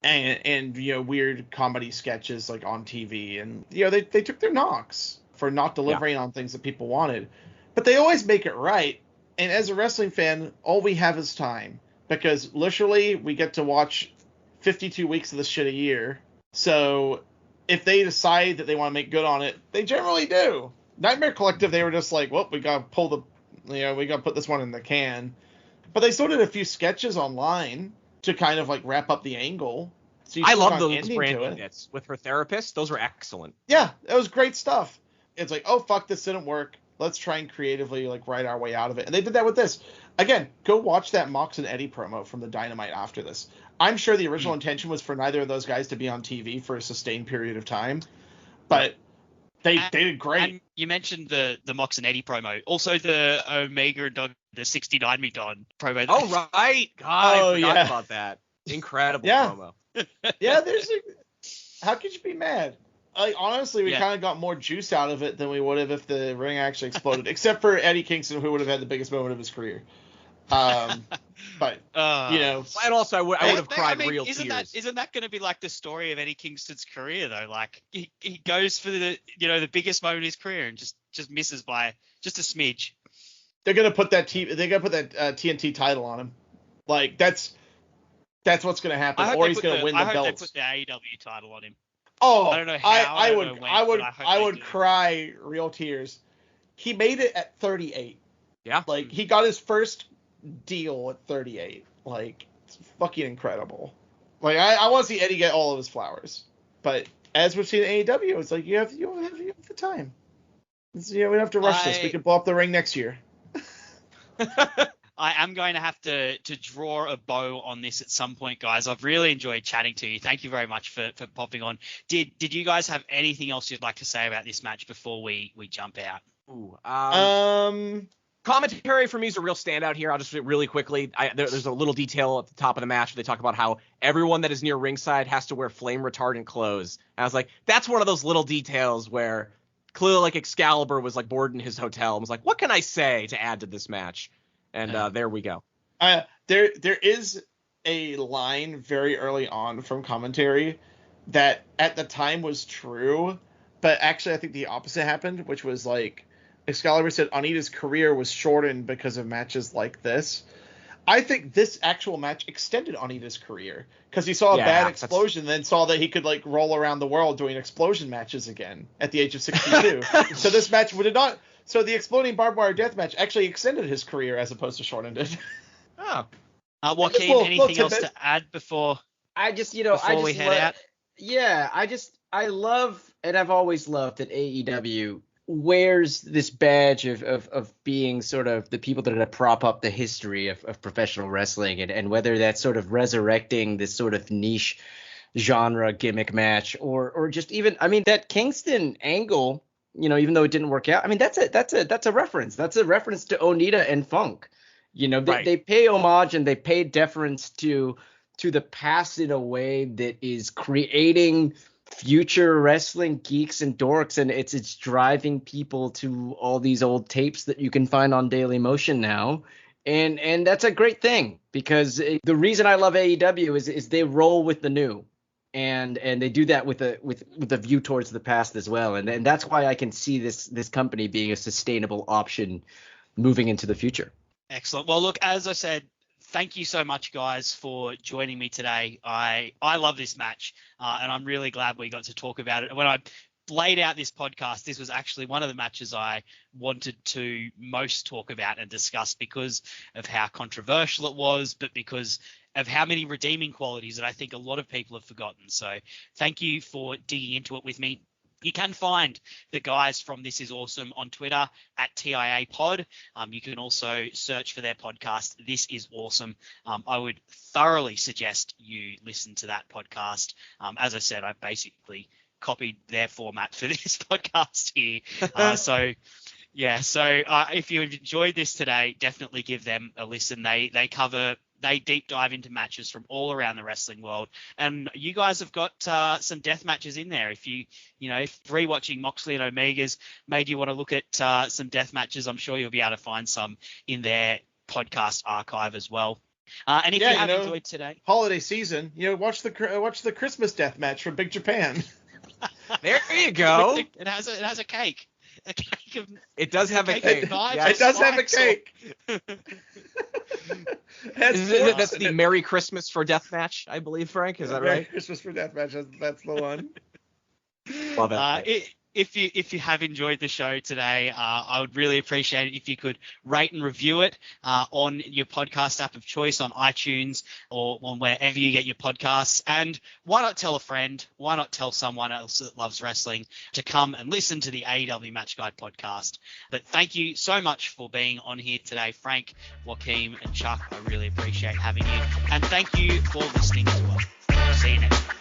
and weird comedy sketches like on TV, and they took their knocks for not delivering on things that people wanted, but they always make it right. And as a wrestling fan, all we have is time. Because literally, we get to watch 52 weeks of this shit a year. So if they decide that they want to make good on it, they generally do. Nightmare Collective, they were just like, well, we got to put this one in the can. But they still did a few sketches online to kind of like wrap up the angle. So I love those branding bits with her therapist. Those were excellent. Yeah, it was great stuff. It's like, oh, fuck, this didn't work. Let's try and creatively like write our way out of it. And they did that with this. Again, go watch that Mox and Eddie promo from the Dynamite after this. I'm sure the original intention was for neither of those guys to be on TV for a sustained period of time. But They did great. And you mentioned the Mox and Eddie promo. Also the Omega and Don, the 69 Me Don promo. Oh, right. God, I forgot about that. Incredible promo. Yeah, how could you be mad? Like, honestly, we kind of got more juice out of it than we would have if the ring actually exploded, except for Eddie Kingston, who would have had the biggest moment of his career. But and also I would have cried real tears. Isn't that going to be like the story of Eddie Kingston's career though? Like he goes for the biggest moment of his career and just misses by just a smidge. They're gonna put that TNT title on him. Like that's what's gonna happen, or he's gonna win the belt. I hope they put the AEW title on him. Oh, I don't know how. I would cry real tears. He made it at 38. Yeah. Like he got his first deal at 38. Like it's fucking incredible. Like I want to see Eddie get all of his flowers, but as we've seen in AEW, it's like you have the time. We don't have to rush this. We can blow up the ring next year. I am going to have to draw a bow on this at some point, guys. I've really enjoyed chatting to you. Thank you very much for popping on. Did you guys have anything else you'd like to say about this match before we jump out? Commentary for me is a real standout here. I'll just really quickly. There's a little detail at the top of the match where they talk about how everyone that is near ringside has to wear flame retardant clothes. And I was like, that's one of those little details where clearly like Excalibur was like bored in his hotel and was like, what can I say to add to this match? And there we go. There is a line very early on from commentary that at the time was true, but actually I think the opposite happened, which was like Excalibur said Onita's career was shortened because of matches like this. I think this actual match extended Onita's career because he saw a bad explosion, then saw that he could like roll around the world doing explosion matches again at the age of 62. So this match would have not. So the exploding barbed wire death match actually extended his career as opposed to shortened it. Oh. Joaquin, anything else to add before we head out? Yeah, I love, and I've always loved that AEW wears this badge of being sort of the people that are going to prop up the history of professional wrestling, and whether that's sort of resurrecting this sort of niche genre gimmick match or just even, I mean, that Kingston angle, even though it didn't work out, I mean, that's a reference. That's a reference to Onita and Funk. They pay homage and they pay deference to the past in a way that is creating future wrestling geeks and dorks, and it's driving people to all these old tapes that you can find on Daily Motion now. And that's a great thing, because the reason I love AEW is they roll with the new. And they do that with a view towards the past as well, and that's why I can see this company being a sustainable option moving into the future. Excellent. Well, look, as I said, thank you so much, guys, for joining me today. I love this match, and I'm really glad we got to talk about it. When I laid out this podcast, this was actually one of the matches I wanted to most talk about and discuss because of how controversial it was, but because of how many redeeming qualities that I think a lot of people have forgotten. So thank you for digging into it with me. You can find the guys from This Is Awesome on Twitter at TIA Pod. You can also search for their podcast, This Is Awesome. I would thoroughly suggest you listen to that podcast. As I said, I basically copied their format for this podcast here. So if you enjoyed this today, definitely give them a listen. They deep dive into matches from all around the wrestling world, and you guys have got some death matches in there. If if rewatching Moxley and Omega's made you want to look at some death matches, I'm sure you'll be able to find some in their podcast archive as well. And if you have enjoyed today, holiday season, watch the Christmas death match from Big Japan. There you go. It has a cake. A cake of. It does have a cake. Yeah, it does have a cake. That's the Merry Christmas for Death Match, I believe, Frank. Is that right? Merry Christmas for Death Match. That's the one. Love it. If you have enjoyed the show today, I would really appreciate it if you could rate and review it on your podcast app of choice, on iTunes or on wherever you get your podcasts. And why not tell a friend? Why not tell someone else that loves wrestling to come and listen to the AEW Match Guide podcast? But thank you so much for being on here today, Frank, Joaquin, and Chuck. I really appreciate having you. And thank you for listening to us. See you next time.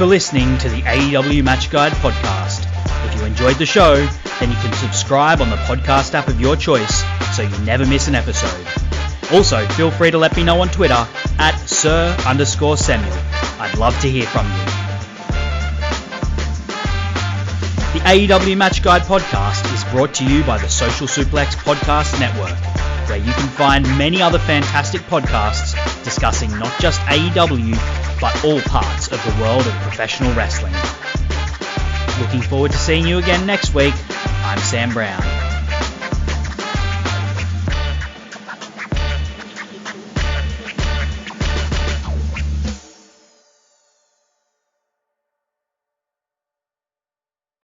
for listening to the AEW Match Guide podcast. If you enjoyed the show, then you can subscribe on the podcast app of your choice so you never miss an episode. Also, feel free to let me know on Twitter at Sir_Samuel. I'd love to hear from you. The AEW Match Guide podcast is brought to you by the Social Suplex Podcast Network, where you can find many other fantastic podcasts discussing not just AEW, but all parts of the world of professional wrestling. Looking forward to seeing you again next week. I'm Sam Brown.